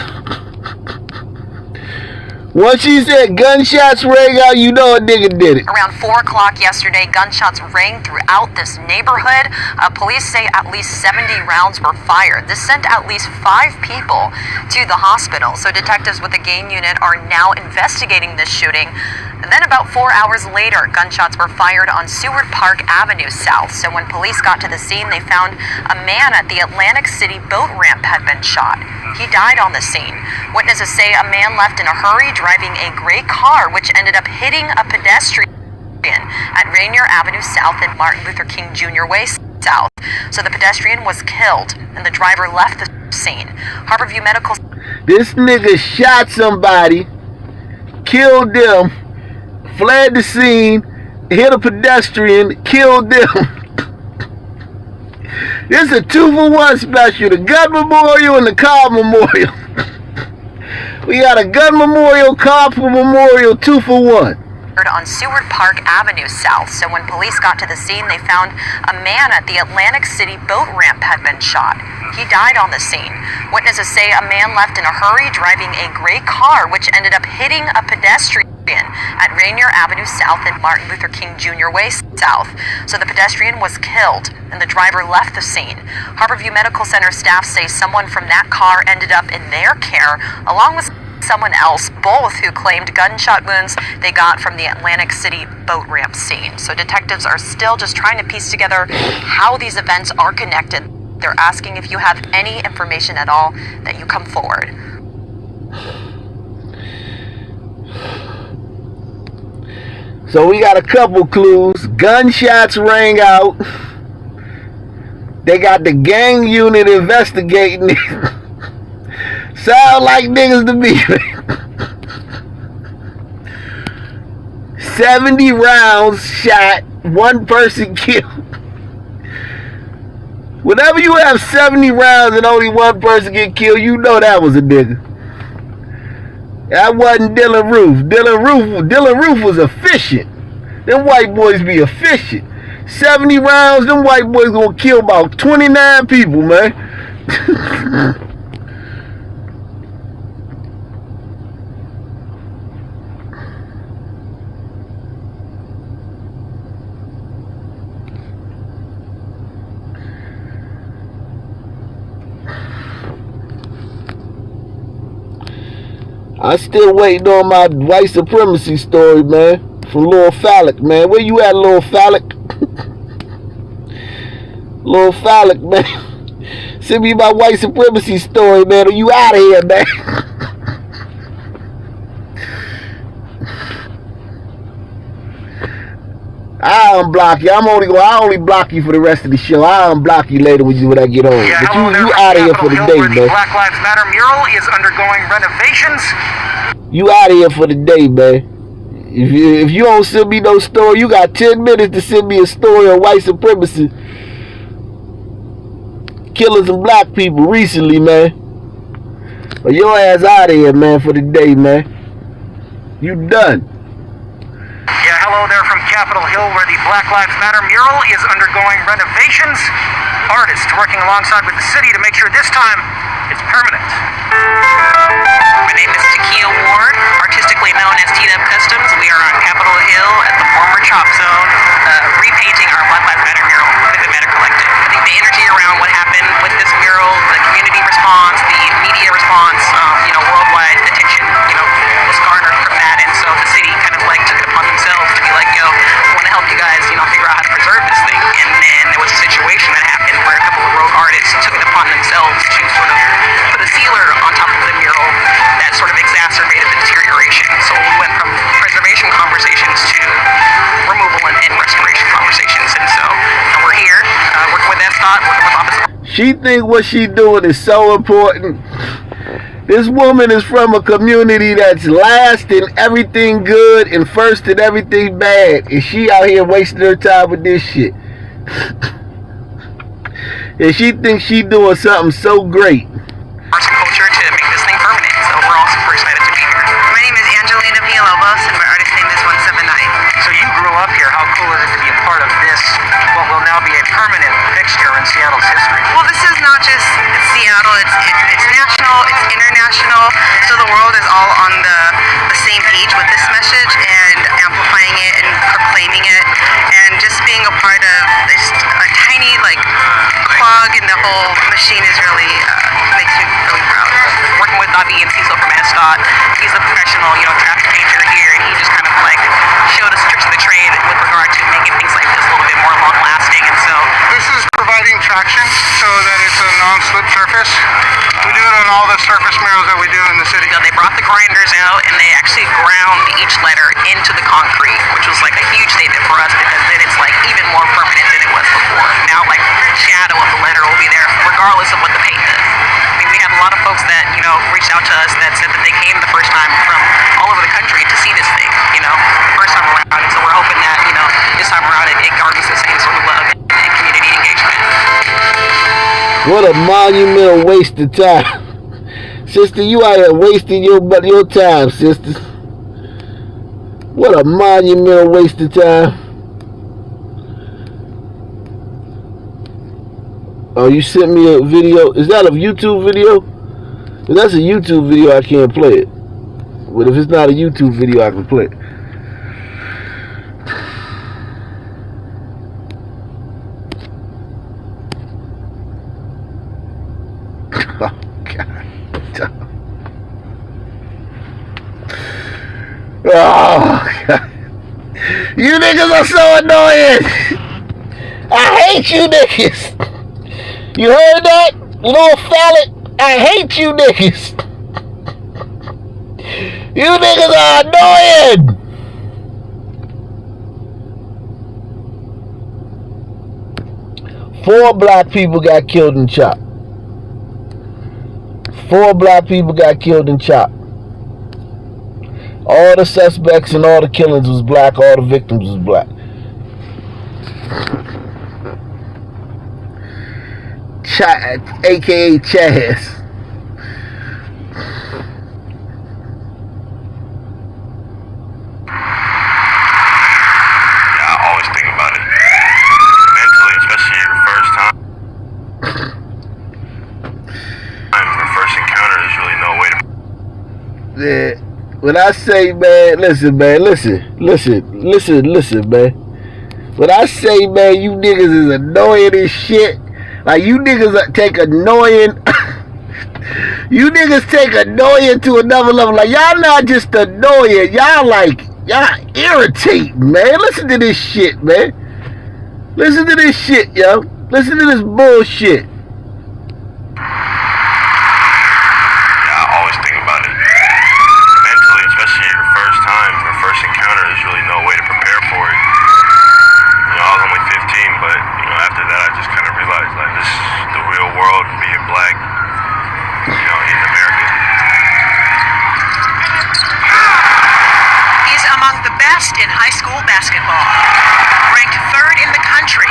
[SPEAKER 1] once she said gunshots rang out, you know a nigga did it.
[SPEAKER 17] Around 4 o'clock yesterday, gunshots rang throughout this neighborhood. Police say at least 70 rounds were fired. This sent at least 5 people to the hospital. So detectives with the GAIN unit are now investigating this shooting. And then about 4 hours later, gunshots were fired on Seward Park Avenue South. So when police got to the scene, they found a man at the Atlantic City boat ramp had been shot. He died on the scene. Witnesses say a man left in a hurry driving a gray car, which ended up hitting a pedestrian at Rainier Avenue South and Martin Luther King Jr. Way South. So the pedestrian was killed and the driver left the scene. Harborview Medical...
[SPEAKER 1] This nigga shot somebody, killed them, fled the scene, hit a pedestrian, killed them. This is a 2-for-1 special, the gun memorial and the car memorial. We got a gun memorial, car memorial, 2-for-1.
[SPEAKER 17] On Seward Park Avenue South. So when police got to the scene, they found a man at the Atlantic City boat ramp had been shot. He died on the scene. Witnesses say a man left in a hurry driving a gray car, which ended up hitting a pedestrian at Rainier Avenue South and Martin Luther King Jr. Way South. So the pedestrian was killed and the driver left the scene. Harborview Medical Center staff say someone from that car ended up in their care, along with someone else, both who claimed gunshot wounds they got from the Atlantic City boat ramp scene. So detectives are still just trying to piece together how these events are connected. They're asking if you have any information at all that you come forward.
[SPEAKER 1] So we got a couple clues. Gunshots rang out. They got the gang unit investigating it. Sound like niggas to me. 70 rounds shot, one person killed. Whenever you have 70 rounds and only one person get killed, you know that was a nigga. That wasn't Dylan Roof. Dylan Roof was efficient. Them white boys be efficient. 70 rounds, them white boys gonna kill about 29 people, man. I still waiting on my white supremacy story, man. From Lil Phallic, man. Where you at, Lil Phallic? Lil Phallic, man. Send me my white supremacy story, man. Are you out of here, man? I unblock you. I only block you for the rest of the show. I unblock you later when I get on.
[SPEAKER 18] Yeah,
[SPEAKER 1] but you out of here for the day, man.
[SPEAKER 18] The Black Lives Matter mural is undergoing renovations.
[SPEAKER 1] You out of here for the day, man. If you don't send me no story, you got 10 minutes to send me a story on white supremacy. Killing some black people recently, man. But your ass out of here, man, for the day, man. You done.
[SPEAKER 18] Yeah, hello there from Capitol Hill, where the Black Lives Matter mural is undergoing renovations. Artists working alongside with the city to make sure this time it's permanent.
[SPEAKER 19] My name is Takia Ward, artistically known as T-Dub Customs. We are on Capitol Hill at the former Chop Zone, repainting our Black Lives Matter mural with the Meta Collective. I think the energy around what happened with this mural, the community response, the media response, worldwide attention, was garnered from that. And so the city kind of like took it upon themselves to be like, yo, we want to help you guys, figure out how to preserve this thing. And then there was a situation that happened where a couple of rogue artists took it upon themselves to sort of put a sealer on top of the mural that sort of exacerbated the deterioration. So we went from preservation conversations to removal and restoration conversations. And so we're here working with SDOT, working with Office.
[SPEAKER 1] She think what she doing is so important. This woman is from a community that's last in everything good and first in everything bad. And she out here wasting her time with this shit. And she thinks she doing something so great.
[SPEAKER 19] Arts and culture to make this thing permanent. So we're all super excited to be here. My name is Angelina Villalobos and my artist name is 179.
[SPEAKER 18] So you grew up here. How cool is it to be a part of this, what will now be a permanent fixture in Seattle's history?
[SPEAKER 19] Well, this is not just Seattle, it's national, it's international, so the world is all on the same page with this message and amplifying it and proclaiming it, and just being a part of this tiny clog in the whole machine is really makes me really proud. Working with Ian Cecil from SDOT, he's a professional, traffic painter here, and he just kind of showed us tricks of the trade with regard to making things like this a little bit more long lasting. And so
[SPEAKER 4] this is providing traction so that it's a non-slip surface. We do it on all the surface murals that we do in the city.
[SPEAKER 19] They brought the grinders out and they actually ground each letter into the concrete, which was a huge statement for us because then it's even more permanent than it was before. Now the shadow of the letter will be there regardless of what the paint does. I mean, we have a lot of folks that, reached out to us that said that they came the first time from all over the country to see this thing, first time around. And so we're hoping that, this time around it garners the same sort of love and community engagement.
[SPEAKER 1] What a monumental waste of time. Sister, you out here wasting your time, sister. What a monumental waste of time. Oh, you sent me a video. Is that a YouTube video? If that's a YouTube video, I can't play it. But if it's not a YouTube video, I can play it. Oh, God. Oh, God. You niggas are so annoying. I hate you niggas. You heard that? Lil Phallic? I hate you niggas. You niggas are annoying. Four black people got killed in Chop. 4 black people got killed in Chop. All the suspects and all the killings was black. All the victims was black. AKA Chaz.
[SPEAKER 12] Yeah, I always think about it. Mentally, especially your first time. Your first encounter, there's really no way to...
[SPEAKER 1] Yeah. When I say, man, listen, man. When I say, man, you niggas is annoying as shit. Like, you niggas take annoying... you niggas take annoying to another level. Like, y'all not just annoying. Y'all irritate, man. Listen to this shit, man. Listen to this shit, yo. Listen to this bullshit.
[SPEAKER 12] Yeah, I always think about it. Mentally, especially your first time, your first encounter, there's really no way to prepare for it. You know, I was only 15, but, you know, after that, I just kind of realized, like, this is the real world, being black, you know, in America.
[SPEAKER 20] He's among the best in high school basketball, ranked 3rd in the country.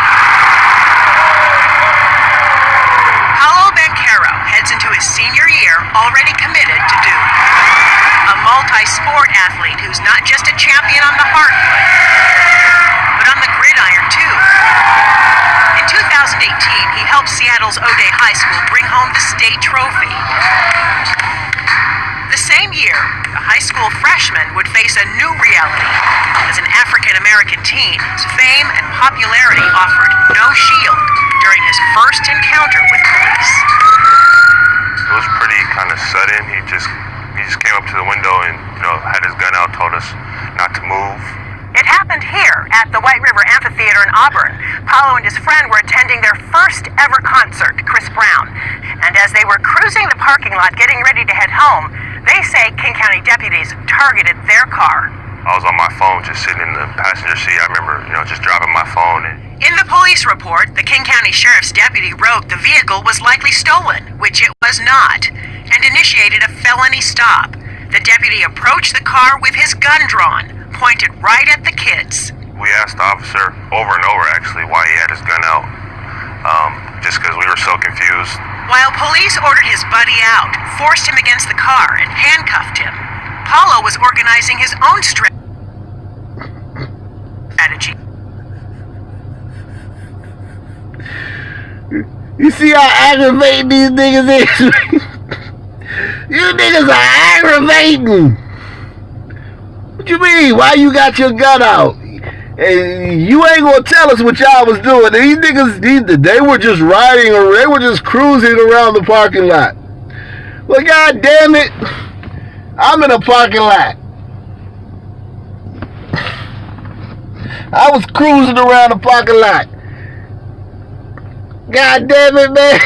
[SPEAKER 20] Paulo Banchero heads into his senior year already committed to Duke. A multi-sport athlete who's not just a champion on the hardwood, but on the gridiron too. In 2018, he helped Seattle's O'Day High School bring home the state trophy. The same year, the high school freshman would face a new reality. As an African-American teen, his fame and popularity offered no shield during his first encounter with police.
[SPEAKER 12] It was pretty kind of sudden. He just came up to the window and, you know, had his gun out, told us not to move.
[SPEAKER 14] It happened here at the White River Amphitheater in Auburn. Paulo and his friend were attending their first ever concert, Chris Brown. And as they were cruising the parking lot getting ready to head home, they say King County deputies targeted their car.
[SPEAKER 12] I was on my phone just sitting in the passenger seat. I remember, you know, just dropping my phone. And
[SPEAKER 20] In the police report, the King County Sheriff's deputy wrote the vehicle was likely stolen, which it was not, and initiated a felony stop. The deputy approached the car with his gun drawn, pointed right at the kids.
[SPEAKER 12] We asked the officer over and over, actually, why he had his gun out. Just because we were so confused.
[SPEAKER 20] While police ordered his buddy out, forced him against the car, and handcuffed him, Paulo was organizing his own strategy.
[SPEAKER 1] You see how aggravating these niggas is? You niggas are aggravating. What you mean? Why you got your gun out? And you ain't gonna tell us what y'all was doing. These niggas, they were just riding or they were just cruising around the parking lot. Well, god damn it, I'm in a parking lot. I was cruising around the parking lot. God damn it, man.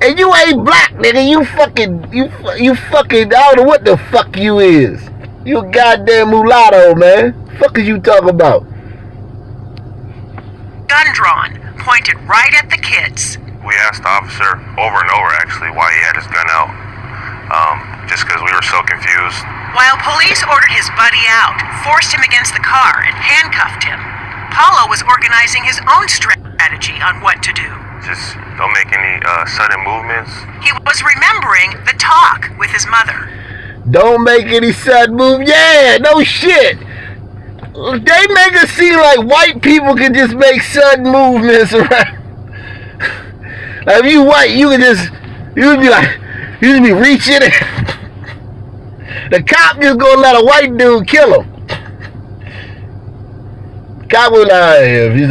[SPEAKER 1] And you ain't black, nigga. You fucking, I don't know what the fuck you is. You a goddamn mulatto, man. Fuck is you talking about?
[SPEAKER 20] Gun drawn, pointed right at the kids.
[SPEAKER 12] We asked the officer over and over, actually, why he had his gun out. Just because we were so confused.
[SPEAKER 20] While police ordered his buddy out, forced him against the car, and handcuffed him, Paulo was organizing his own strategy on what to do.
[SPEAKER 12] Just don't make any sudden movements.
[SPEAKER 20] He was remembering the talk with his mother.
[SPEAKER 1] Don't make any sudden move. Yeah, no shit. They make it seem like white people can just make sudden movements around. Like if you white, you just be reaching it. The cop just gonna let a white dude kill him. Cop will like, if he's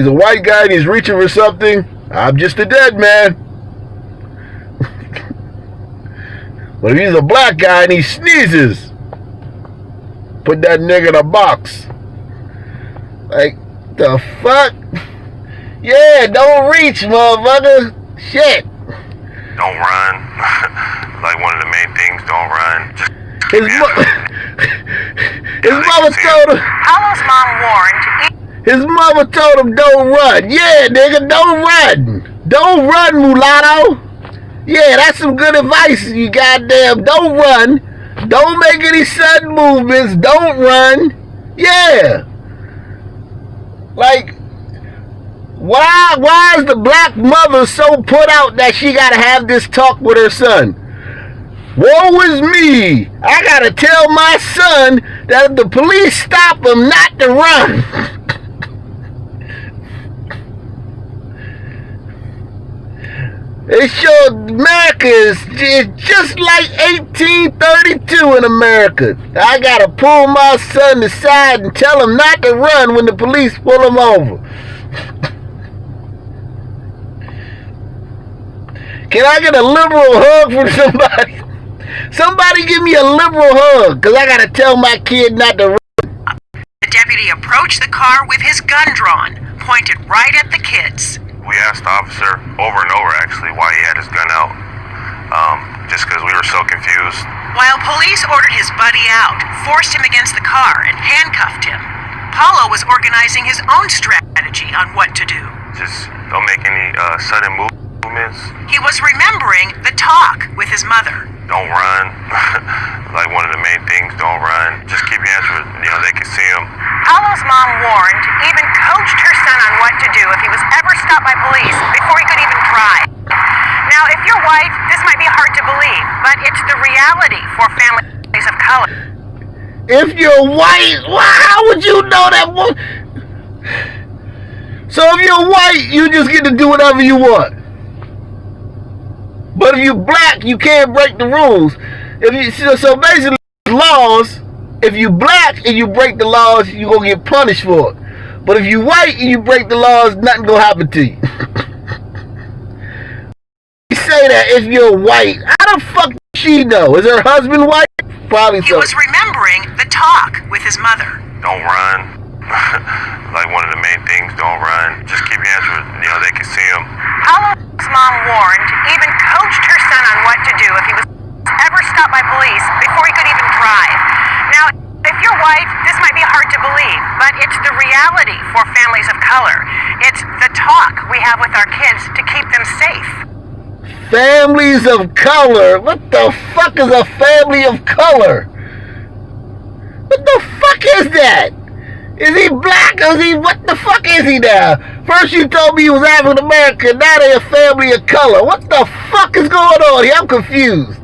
[SPEAKER 1] a white guy and he's reaching for something, I'm just a dead man. But if he's a black guy and he sneezes, put that nigga in a box. Like, the fuck? Yeah, don't reach, motherfucker. Shit.
[SPEAKER 12] Don't run. Like one of the main things, don't run. Just
[SPEAKER 1] his mother told him.
[SPEAKER 14] Paulo's mom warned.
[SPEAKER 1] His mother told him don't run. Yeah, nigga, don't run. Don't run, mulatto. Yeah, that's some good advice, you goddamn. Don't run. Don't make any sudden movements. Don't run. Yeah. Like, why is the black mother so put out that she gotta have this talk with her son? Woe is me. I gotta tell my son that if the police stop him, not to run. It shows America is just like 1832 in America. I gotta pull my son aside and tell him not to run when the police pull him over. Can I get a liberal hug from somebody? Somebody give me a liberal hug, because I gotta tell my kid not to run.
[SPEAKER 20] The deputy approached the car with his gun drawn, pointed right at the kids.
[SPEAKER 12] We asked the officer over and over, actually, why he had his gun out. Just because we were so confused.
[SPEAKER 20] While police ordered his buddy out, forced him against the car, and handcuffed him, Paulo was organizing his own strategy on what to do.
[SPEAKER 12] Just don't make any sudden movements.
[SPEAKER 20] He was remembering the talk with his mother.
[SPEAKER 12] Don't run. Like one of the main things, don't run. Just keep your hands where, they can see him.
[SPEAKER 14] Paulo's mom warned, even coached her son on what to do if he was ever stopped by police before he could even drive. Now, if you're white, this might be hard to believe, but it's the reality for families of color.
[SPEAKER 1] If you're white, how would you know that? So if you're white, you just get to do whatever you want. But if you're black, you can't break the rules. So basically, laws. If you black and you break the laws, you're gonna get punished for it. But if you white and you break the laws, nothing gonna happen to you. You say that if you're white, how the fuck does she know? Is her husband white? Probably so.
[SPEAKER 20] He was remembering the talk with his mother.
[SPEAKER 12] Don't run. Like one of the main things, don't run. Just keep your hands where, they can see him.
[SPEAKER 14] Paulo's mom warned, even coached her son on what to do if he was ever stopped by police before he could even drive. Now, if you're white, this might be hard to believe, but it's the reality for families of color. It's the talk we have with our kids to keep them safe.
[SPEAKER 1] Families of color? What the fuck is a family of color? What the fuck is that? Is he black? What the fuck is he now? First you told me he was African American, now they're a family of color. What the fuck is going on here? I'm confused.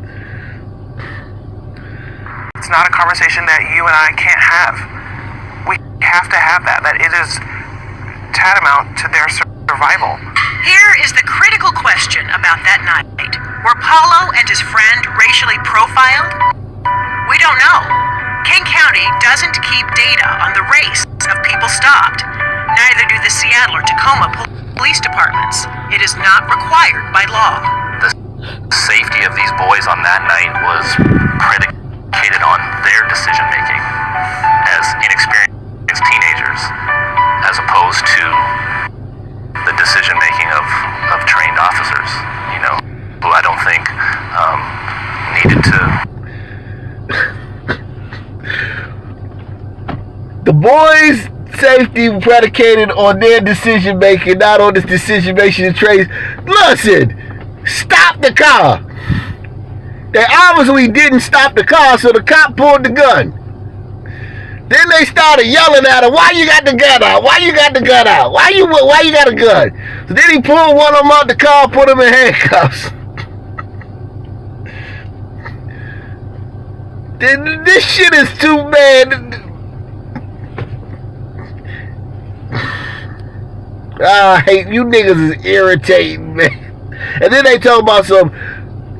[SPEAKER 18] It's not a conversation that you and I can't have. We have to have that. That it is tantamount to their survival.
[SPEAKER 20] Here is the critical question about that night. Were Paulo and his friend racially profiled? We don't know. King County doesn't keep data on the race of people stopped. Neither do the Seattle or Tacoma police departments. It is not required by law.
[SPEAKER 15] The safety of these boys on that night was predicated on their decision making as inexperienced teenagers, as opposed to the decision making of trained officers, who I don't think needed to.
[SPEAKER 1] The boys' safety predicated on their decision making, not on this decision making and trace. Listen, stop the car. They obviously didn't stop the car, so the cop pulled the gun. Then they started yelling at him, "Why you got the gun out? Why you got the gun out? Why you got a gun?" So then he pulled one of them out the car, put him in handcuffs. This shit is too bad. I hate you niggas is irritating, man. And then they talk about some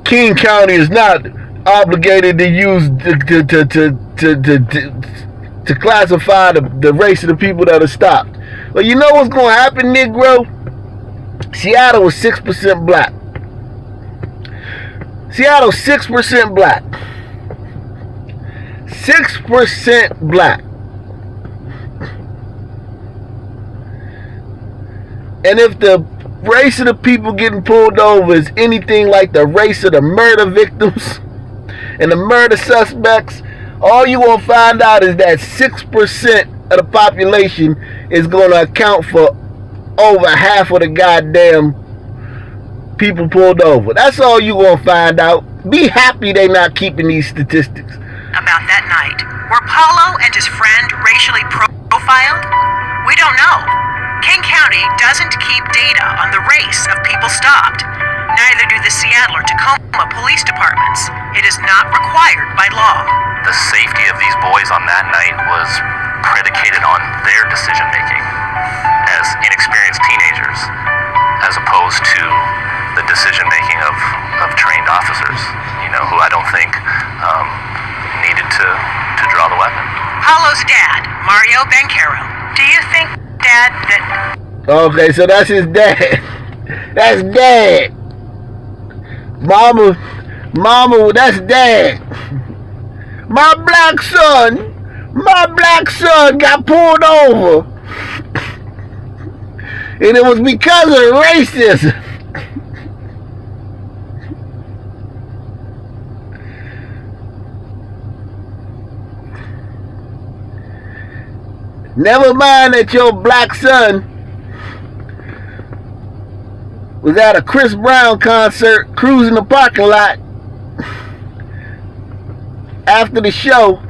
[SPEAKER 1] King County is not obligated to use to classify the race of the people that are stopped. Well, you know what's gonna happen, Negro? Seattle was 6% black. Seattle 6% black. 6% black. And if the race of the people getting pulled over is anything like the race of the murder victims and the murder suspects, all you gonna find out is that 6% of the population is gonna account for over half of the goddamn people pulled over. That's all you gonna find out. Be happy they not keeping these statistics.
[SPEAKER 20] about that night. Were Paulo and his friend racially profiled? We don't know. King County doesn't keep data on the race of people stopped. Neither do the Seattle or Tacoma police departments. It is not required by law.
[SPEAKER 15] The safety of these boys on that night was predicated on their decision making as inexperienced teenagers, as opposed to the decision making of trained officers, who I don't think needed to draw the weapon.
[SPEAKER 20] Paulo's dad, Mario Banquero. Do you think, Dad, that...
[SPEAKER 1] Okay, so that's his dad. That's dad. Mama, that's dad. My black son got pulled over. And it was because of racism. Never mind that your black son was at a Chris Brown concert, cruising the parking lot after the show,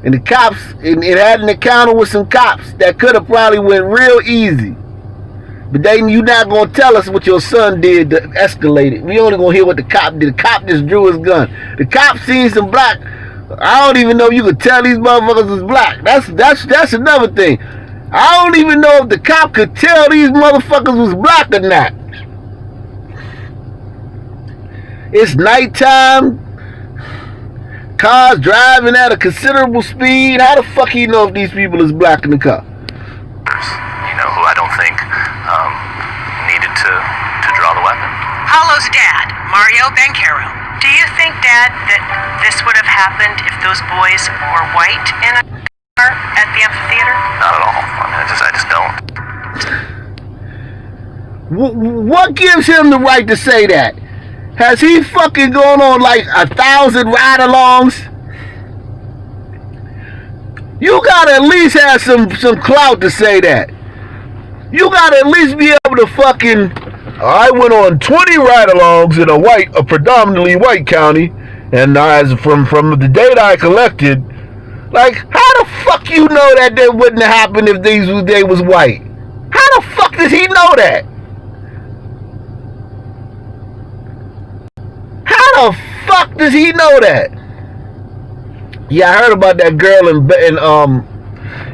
[SPEAKER 1] and the cops, it had an encounter with some cops that could have probably went real easy. But you not gonna tell us what your son did to escalate it. We only gonna hear what the cop did. The cop just drew his gun. The cop seen some black. I don't even know if you could tell these motherfuckers was black. That's another thing. I don't even know if the cop could tell these motherfuckers was black or not. It's nighttime. Cars driving at a considerable speed. How the fuck you know if these people is black in the car?
[SPEAKER 15] Who I don't think needed to draw the weapon.
[SPEAKER 20] Paulo's dad, Mario Banquero. Do you think, Dad, that this would have happened if those boys were white in a car at the amphitheater?
[SPEAKER 15] Not at all. I just
[SPEAKER 1] don't. What gives him the right to say that? Has he fucking gone on like 1,000 ride-alongs? You gotta at least have some clout to say that. You gotta at least be able to fucking... I went on 20 ride-alongs in a predominantly white county, and as from the data I collected, like, how the fuck you know that wouldn't happen if they was white? How the fuck does he know that? How the fuck does he know that? Yeah, I heard about that girl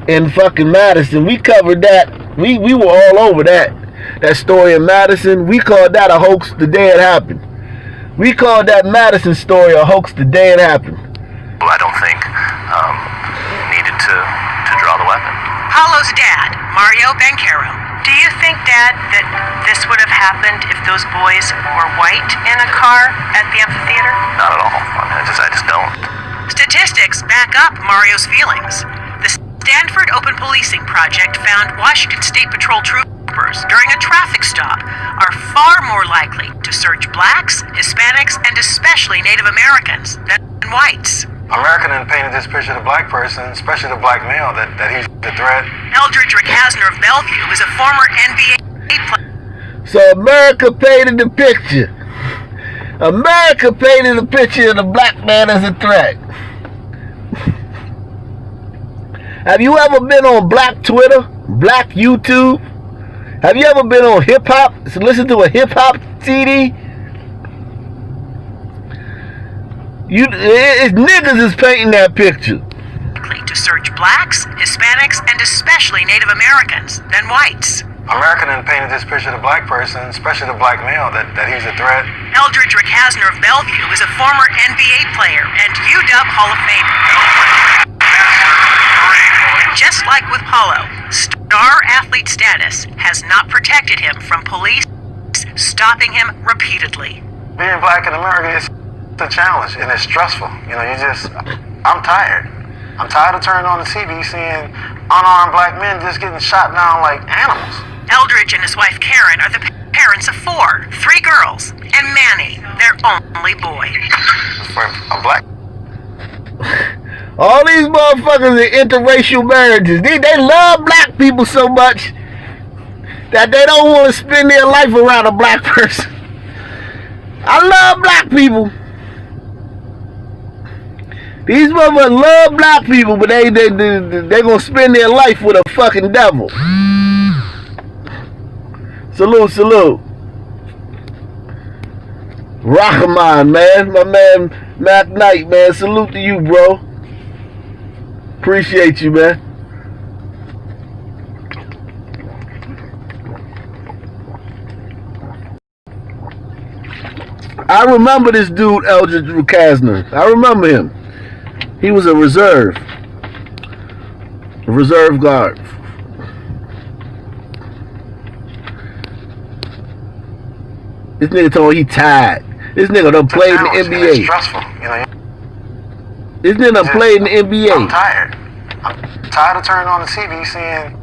[SPEAKER 1] in fucking Madison. We covered that. We were all over that story in Madison. We called that a hoax the day it happened. We called that Madison story a hoax the day it happened.
[SPEAKER 15] I don't think needed to draw the weapon.
[SPEAKER 20] Paulo's dad, Mario Banquero. Do you think, Dad, that this would have happened if those boys were white in a car at the amphitheater?
[SPEAKER 15] Not at all. I just don't.
[SPEAKER 20] Statistics back up Mario's feelings. The Stanford Open Policing Project found Washington State Patrol troopers during a traffic stop are far more likely to search blacks, Hispanics, and especially Native Americans than whites.
[SPEAKER 4] America then painted this picture of the black person, especially the black male, that he's the threat.
[SPEAKER 20] Eldridge Rickasner of Bellevue is a former NBA player.
[SPEAKER 1] So America painted the picture. America painted the picture of the black man as a threat. Have you ever been on black Twitter, black YouTube? Have you ever been on hip hop? So listen to a hip hop CD? It's niggas is painting that picture.
[SPEAKER 20] To search blacks, Hispanics, and especially Native Americans than whites.
[SPEAKER 4] America then painted this picture of the black person, especially the black male, that he's a threat.
[SPEAKER 20] Eldridge Rickasner of Bellevue is a former NBA player and UW Hall of Famer. And just like with Paulo, star athlete status has not protected him from police stopping him repeatedly.
[SPEAKER 4] Being black in America is a challenge, and it's stressful. I'm tired. I'm tired of turning on the TV seeing unarmed black men just getting shot down like animals.
[SPEAKER 20] Eldridge and his wife Karen are the parents of 4, 3 girls, and Manny, their only boy.
[SPEAKER 4] For a black...
[SPEAKER 1] All these motherfuckers are interracial marriages. They love black people so much that they don't want to spend their life around a black person. I love black people. These motherfuckers love black people, but they gonna spend their life with a fucking devil. Salute, salute. Rahman, man. My man Mac Knight, man. Salute to you, bro. Appreciate you, man. I remember this dude, Eldridge Rukasner. I remember him. He was a reserve guard. This nigga told me he tired. This nigga done played in the NBA.
[SPEAKER 4] It's stressful, you know.
[SPEAKER 1] This nigga done played in the NBA.
[SPEAKER 4] I'm tired. I'm tired of turning on the TV seeing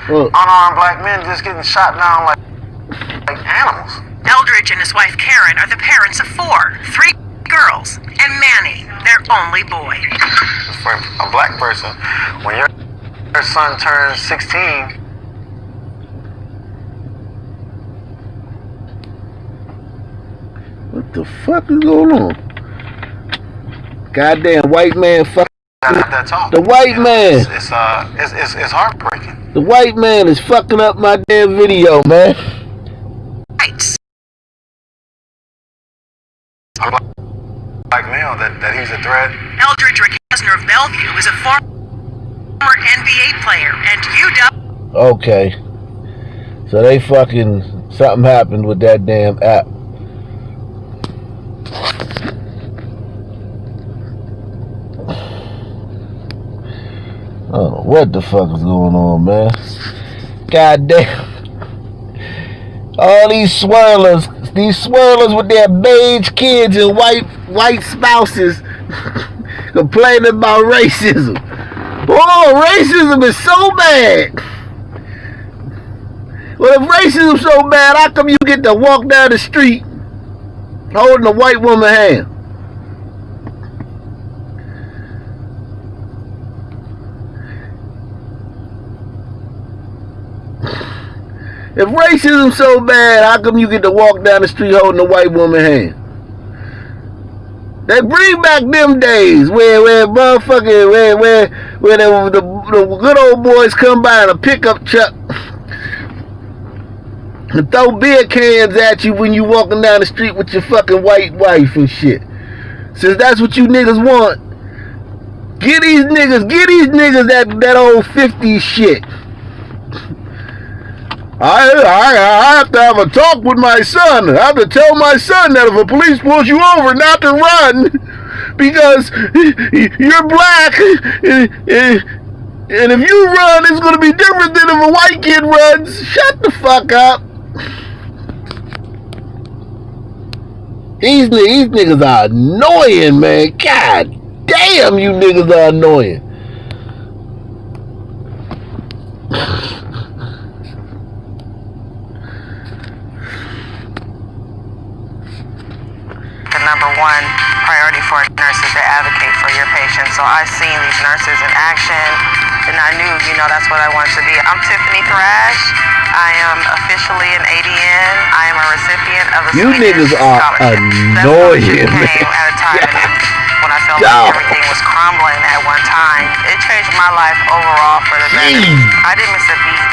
[SPEAKER 4] unarmed black men just getting shot down like animals.
[SPEAKER 20] Eldridge and his wife Karen are the parents of 4, 3 girls, and Manny, their only boy.
[SPEAKER 4] For a black person, when your son turns 16,
[SPEAKER 1] what the fuck is going on? Goddamn white man fuck. The white man.
[SPEAKER 4] It's heartbreaking.
[SPEAKER 1] The white man is fucking up my damn video, man.
[SPEAKER 4] Black male that he's a threat.
[SPEAKER 20] Eldridge Rukasner of Bellevue is a former NBA player and UW.
[SPEAKER 1] Okay. So they fucking, something happened with that damn app. Oh, what the fuck is going on, man? God damn. All these swirlers with their beige kids and white spouses complaining about racism. Oh, racism is so bad. Well, if racism's so bad, how come you get to walk down the street holding a white woman's hand? If racism's so bad, how come you get to walk down the street holding a white woman's hand? They bring back them days where motherfucking where the good old boys come by in a pickup truck and throw beer cans at you when you walking down the street with your fucking white wife and shit. Since that's what you niggas want, get these niggas that old 50s shit. I have to have a talk with my son. I have to tell my son that if a police pulls you over, not to run because you're black, and if you run, it's going to be different than if a white kid runs. Shut the fuck up. These niggas are annoying, man. God damn, you niggas are annoying.
[SPEAKER 16] Number one priority for a nurse is to advocate for your patients. So I've seen these nurses in action, and I knew, that's what I wanted to be. I'm Tiffany Thrash. I am officially an ADN. I am a recipient of the
[SPEAKER 1] Swedish Scholarship. Annoying,
[SPEAKER 16] man. Came at a time when I felt like everything was crumbling at one time. It changed my life overall for the better. I didn't miss a beat,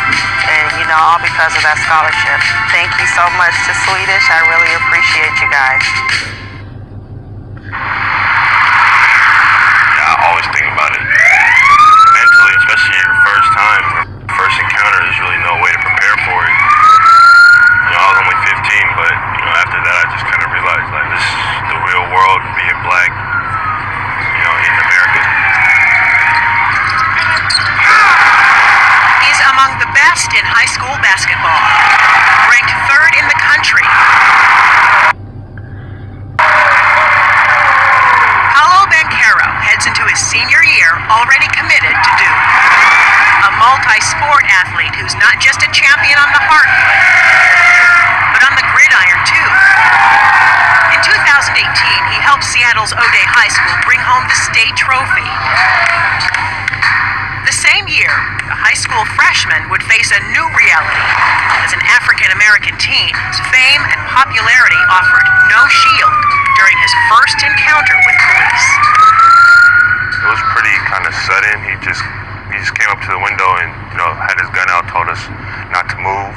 [SPEAKER 16] and all because of that scholarship. Thank you so much to Swedish. I really appreciate you guys.
[SPEAKER 12] I always think about it mentally, especially your first time, first encounter. There's really no way to prepare for it. I was only 15, but after that, I just kind of realized like this is the real world, being black, in America.
[SPEAKER 20] He's among the best in high school basketball, ranked 3rd in the country. Heads into his senior year already committed to do. A multi-sport athlete who's not just a champion on the hardwood, but on the gridiron too. In 2018, he helped Seattle's O'Day High School bring home the state trophy. The same year, the high school high school freshman would face a new reality. As an African-American teen, his fame and popularity offered no shield during his first encounter with police.
[SPEAKER 12] It was pretty kind of sudden. He just came up to the window and, had his gun out, told us not to move.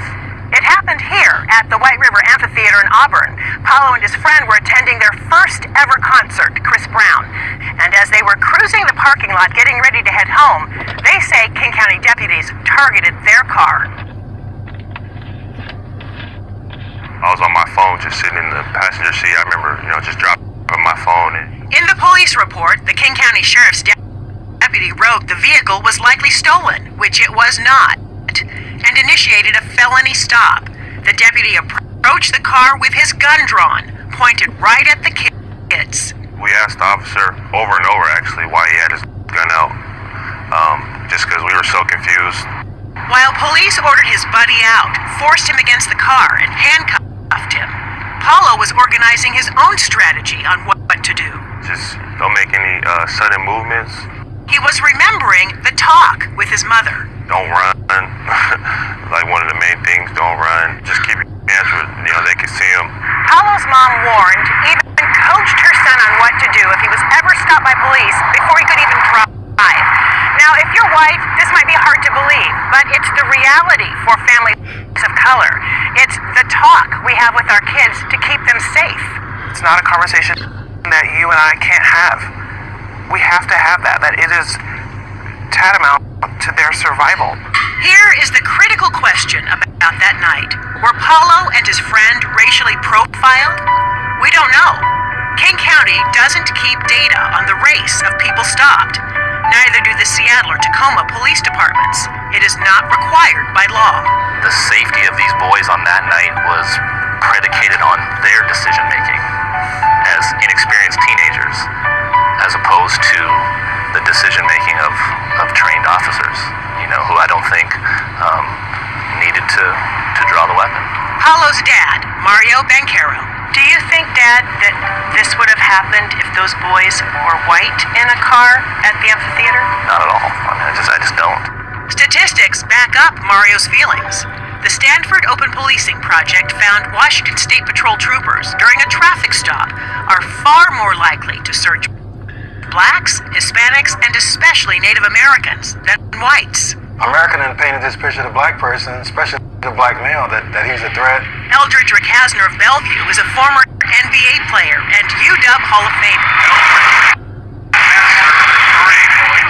[SPEAKER 14] It happened here at the White River Amphitheater in Auburn. Paulo and his friend were attending their first ever concert, Chris Brown. And as they were cruising the parking lot getting ready to head home, they say King County deputies targeted their car.
[SPEAKER 12] I was on my phone just sitting in the passenger seat. I remember, just dropping my phone.
[SPEAKER 20] In the police report, the King County Sheriff's deputy wrote the vehicle was likely stolen, which it was not, and initiated a felony stop. The deputy approached the car with his gun drawn, pointed right at the kids.
[SPEAKER 12] We asked the officer over and over, actually, why he had his gun out, just because we were so confused.
[SPEAKER 20] While police ordered his buddy out, forced him against the car, and handcuffed him, Paulo was organizing his own strategy on what to do.
[SPEAKER 12] Just don't make any sudden movements.
[SPEAKER 20] He was remembering the talk with his mother.
[SPEAKER 12] Don't run. Like one of the main things, don't run. Just keep your hands where, they can see him.
[SPEAKER 14] Paulo's mom warned, even coached her son on what to do if he was ever stopped by police before he could even drive. Now, if you're white, this might be hard to believe, but it's the reality for families of color. It's the talk we have with our kids to keep them safe.
[SPEAKER 18] It's not a conversation that you and I can't have. We have to have that it is tantamount to their survival.
[SPEAKER 20] Here is the critical question about that night. Were Paulo and his friend racially profiled? We don't know. King County doesn't keep data on the race of people stopped. Neither do the Seattle or Tacoma police departments. It is not required by law.
[SPEAKER 15] The safety of these boys on that night was predicated on their decision making as inexperienced teenagers, as opposed to the decision making of trained officers, who I don't think needed to draw the weapon.
[SPEAKER 20] Paulo's dad, Mario Banquero. Do you think, Dad, that this would have happened if those boys were white in a car at the amphitheater?
[SPEAKER 15] Not at all. I just don't.
[SPEAKER 20] Statistics back up Mario's feelings. The Stanford Open Policing Project found Washington State Patrol troopers during a traffic stop are far more likely to search blacks, Hispanics, and especially Native Americans than whites.
[SPEAKER 4] America then painted this picture of the black person, especially the black male, that he's a threat.
[SPEAKER 20] Eldridge Rickasner of Bellevue is a former NBA player and UW Hall of Famer.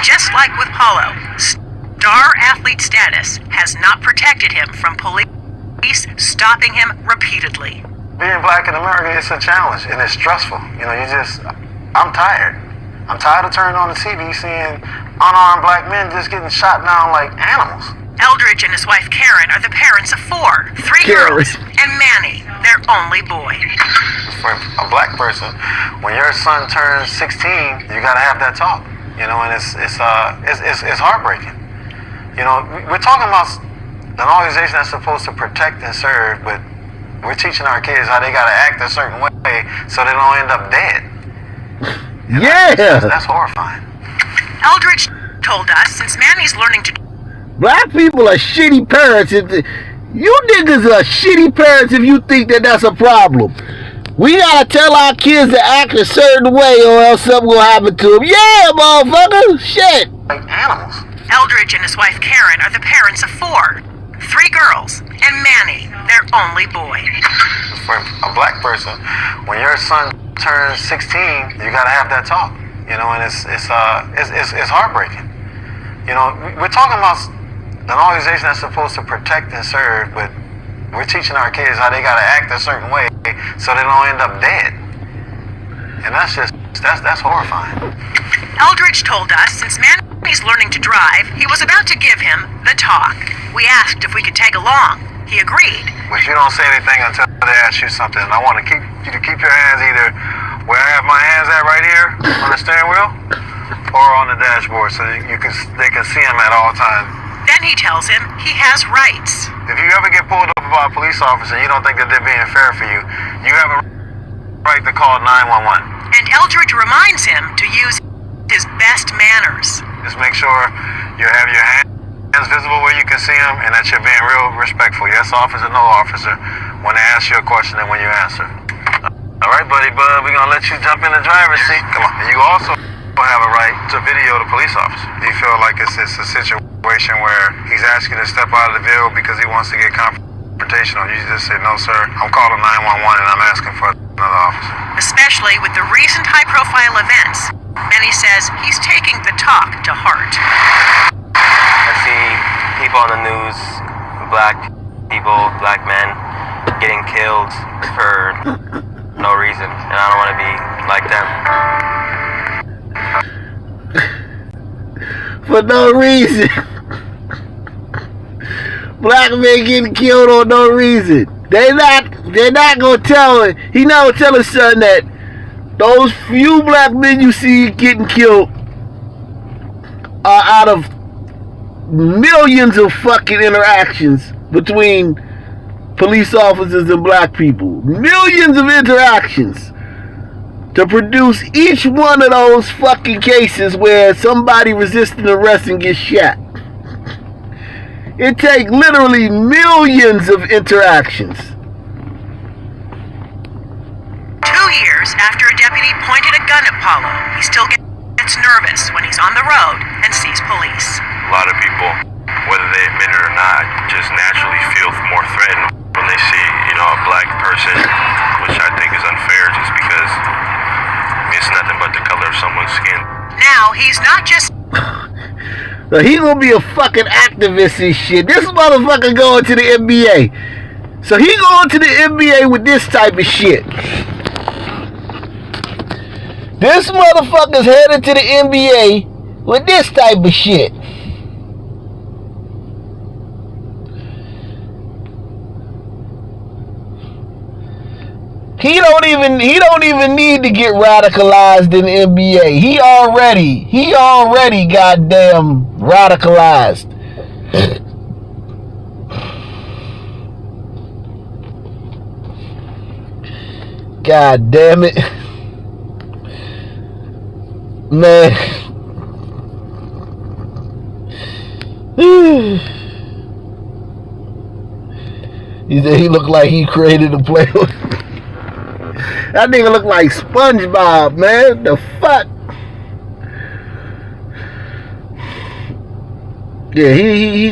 [SPEAKER 20] Just like with Paulo, star athlete status has not protected him from police stopping him repeatedly.
[SPEAKER 4] Being black in America is a challenge, and it's stressful. I'm tired. I'm tired of turning on the TV seeing unarmed black men just getting shot down like animals.
[SPEAKER 20] Eldridge and his wife Karen are the parents of 4, 3 girls, and Manny, their only boy.
[SPEAKER 4] For a black person, when your son turns 16, you gotta have that talk. And it's heartbreaking. We're talking about an organization that's supposed to protect and serve, but we're teaching our kids how they gotta act a certain way so they don't end up dead. That's horrifying.
[SPEAKER 20] Eldridge told us since Manny's learning to...
[SPEAKER 1] Black people are shitty parents. You niggas are shitty parents if you think that that's a problem. We gotta tell our kids to act a certain way or else something will happen to them. Yeah, motherfucker. Shit.
[SPEAKER 4] Like animals.
[SPEAKER 20] Eldridge and his wife Karen are the parents of 4, 3 girls, and Manny, their only boy.
[SPEAKER 4] For a black person, when your son turns 16, you gotta have that talk. And it's heartbreaking. We're talking about an organization that's supposed to protect and serve, but we're teaching our kids how they gotta act a certain way so they don't end up dead. And that's horrifying.
[SPEAKER 20] Eldridge told us since Manny's learning to drive, he was about to give him the talk. We asked if we could tag along. He agreed.
[SPEAKER 4] But you don't say anything until they ask you something. I want you to keep your hands either where I have my hands at right here on the steering wheel or on the dashboard so they can see them at all times.
[SPEAKER 20] Then he tells him he has rights.
[SPEAKER 4] If you ever get pulled up by a police officer and you don't think that they're being fair for you, you have a right to call 911.
[SPEAKER 20] And Eldridge reminds him to use his best manners.
[SPEAKER 4] Just make sure you have your hands
[SPEAKER 12] hands visible where you can see them, and that you're being real respectful. Yes, officer, no officer. When they ask you a question and when you answer. All right, buddy, bud, we're going to let you jump in the driver's seat. Come on. And you also have a right to video the police officer. Do you feel like it's a situation where he's asking you to step out of the vehicle because he wants to get confrontational? You just say, no, sir, I'm calling 911 and I'm asking for another officer.
[SPEAKER 20] Especially with the recent high-profile events. Benny says he's taking the talk to heart.
[SPEAKER 21] I see people on the news, black people, black men, getting killed for no reason, and I don't want to be like them.
[SPEAKER 1] For no reason. Black men getting killed on no reason. They're not gonna tell it. He not gonna tell his son that those few black men you see getting killed are out of millions of fucking interactions between police officers and black people. Millions of interactions to produce each one of those fucking cases where somebody resisting arrest and gets shot. It takes literally millions of interactions.
[SPEAKER 20] 2 years after a deputy pointed a gun at Paulo, he still gets nervous when he's on the road and sees police.
[SPEAKER 3] A lot of people, whether they admit it or not, just naturally feel more threatened when they see, a black person, which I think is unfair just because it's nothing but the color of someone's skin.
[SPEAKER 20] Now, he's not just...
[SPEAKER 1] So he gonna be a fucking activist and shit. This motherfucker going to the NBA. So he going to the NBA with this type of shit. This motherfucker's headed to the NBA with this type of shit. He don't even need to get radicalized in the NBA. He already goddamn radicalized. God damn it. Man. He said he looked like he created a play. That nigga look like SpongeBob, man. The fuck? Yeah, he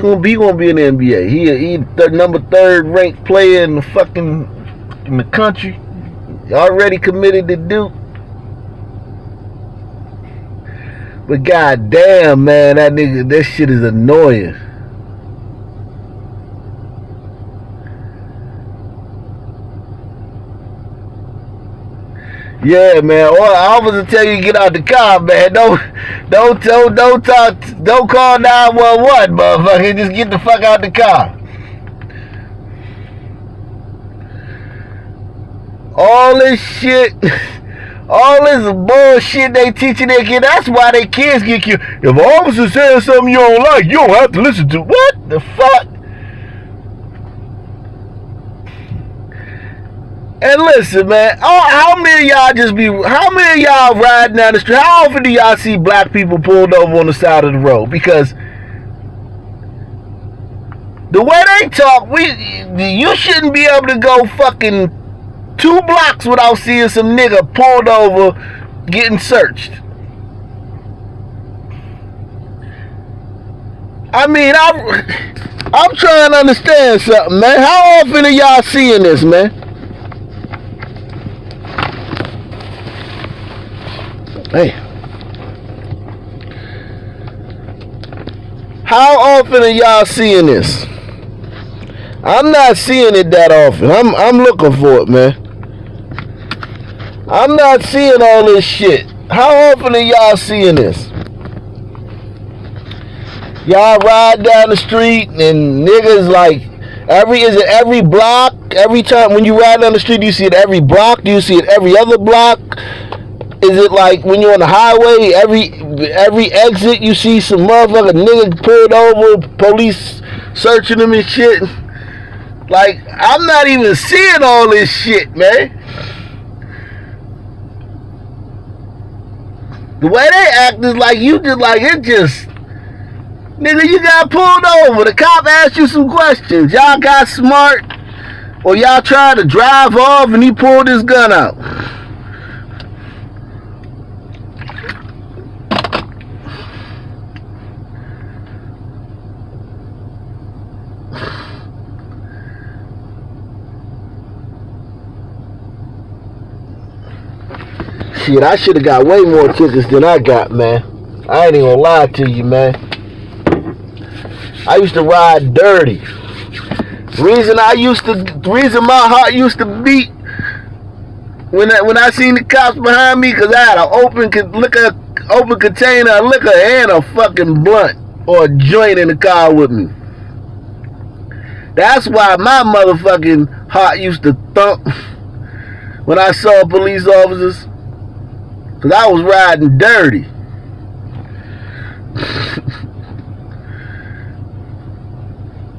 [SPEAKER 1] gonna be in the NBA. He the number 3rd ranked player in the country. Already committed to Duke. But goddamn, man, that shit is annoying. Yeah, man. Or officer tell you to get out the car, man. Don't call 911, motherfucker. Just get the fuck out the car. All this shit, all this bullshit they teaching their kids. That's why their kids get killed. If an officer says something you don't like, you don't have to listen to. What the fuck? And listen, man, how many of y'all riding down the street? How often do y'all see black people pulled over on the side of the road? Because the way they talk, you shouldn't be able to go fucking 2 blocks without seeing some nigga pulled over getting searched. I mean, I'm trying to understand something, man. How often are y'all seeing this, man? Hey, how often are y'all seeing this? I'm not seeing it that often. I'm looking for it, man. I'm not seeing all this shit. How often are y'all seeing this? Y'all ride down the street and niggas like every block? Every time when you ride down the street, do you see it every block? Do you see it every other block? Is it like when you're on the highway, every exit you see some motherfucker nigga pulled over, police searching them and shit? Like, I'm not even seeing all this shit, man. The way they act is like you just like it just Nigga, you got pulled over. The cop asked you some questions. Y'all got smart, or y'all tried to drive off and he pulled his gun out. Shit, I should have got way more tickets than I got, man. I ain't even gonna lie to you, man. I used to ride dirty. Reason my heart used to beat when I seen the cops behind me, cause I had an open container of liquor and a fucking blunt or a joint in the car with me. That's why my motherfucking heart used to thump when I saw police officers, cause I was riding dirty.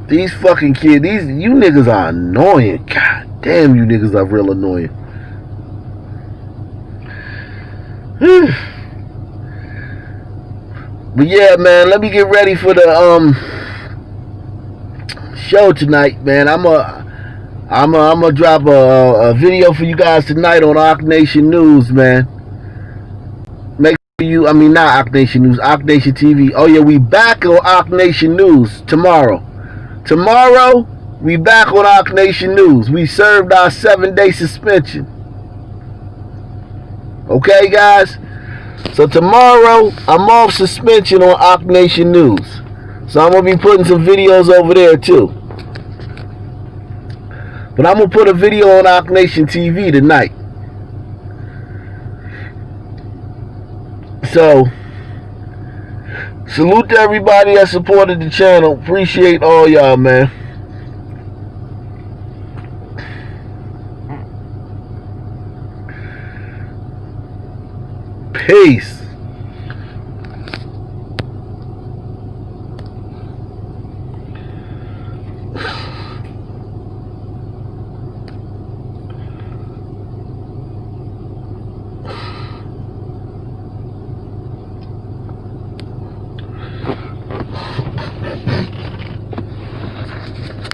[SPEAKER 1] These fucking kids, you niggas are annoying. God damn, you niggas are real annoying. But yeah, man, let me get ready for the show tonight, man. I'm gonna drop a video for you guys tonight on Arc Nation News, man. Make sure not Arc Nation News, Arc Nation TV. Oh yeah, we back on Arc Nation News tomorrow. Tomorrow, we back on Arc Nation News. We served our 7-day suspension. Okay, guys? So tomorrow, I'm off suspension on Arc Nation News. So I'm going to be putting some videos over there, too. But I'm going to put a video on Arc Nation TV tonight. So, salute to everybody that supported the channel. Appreciate all y'all, man. Peace.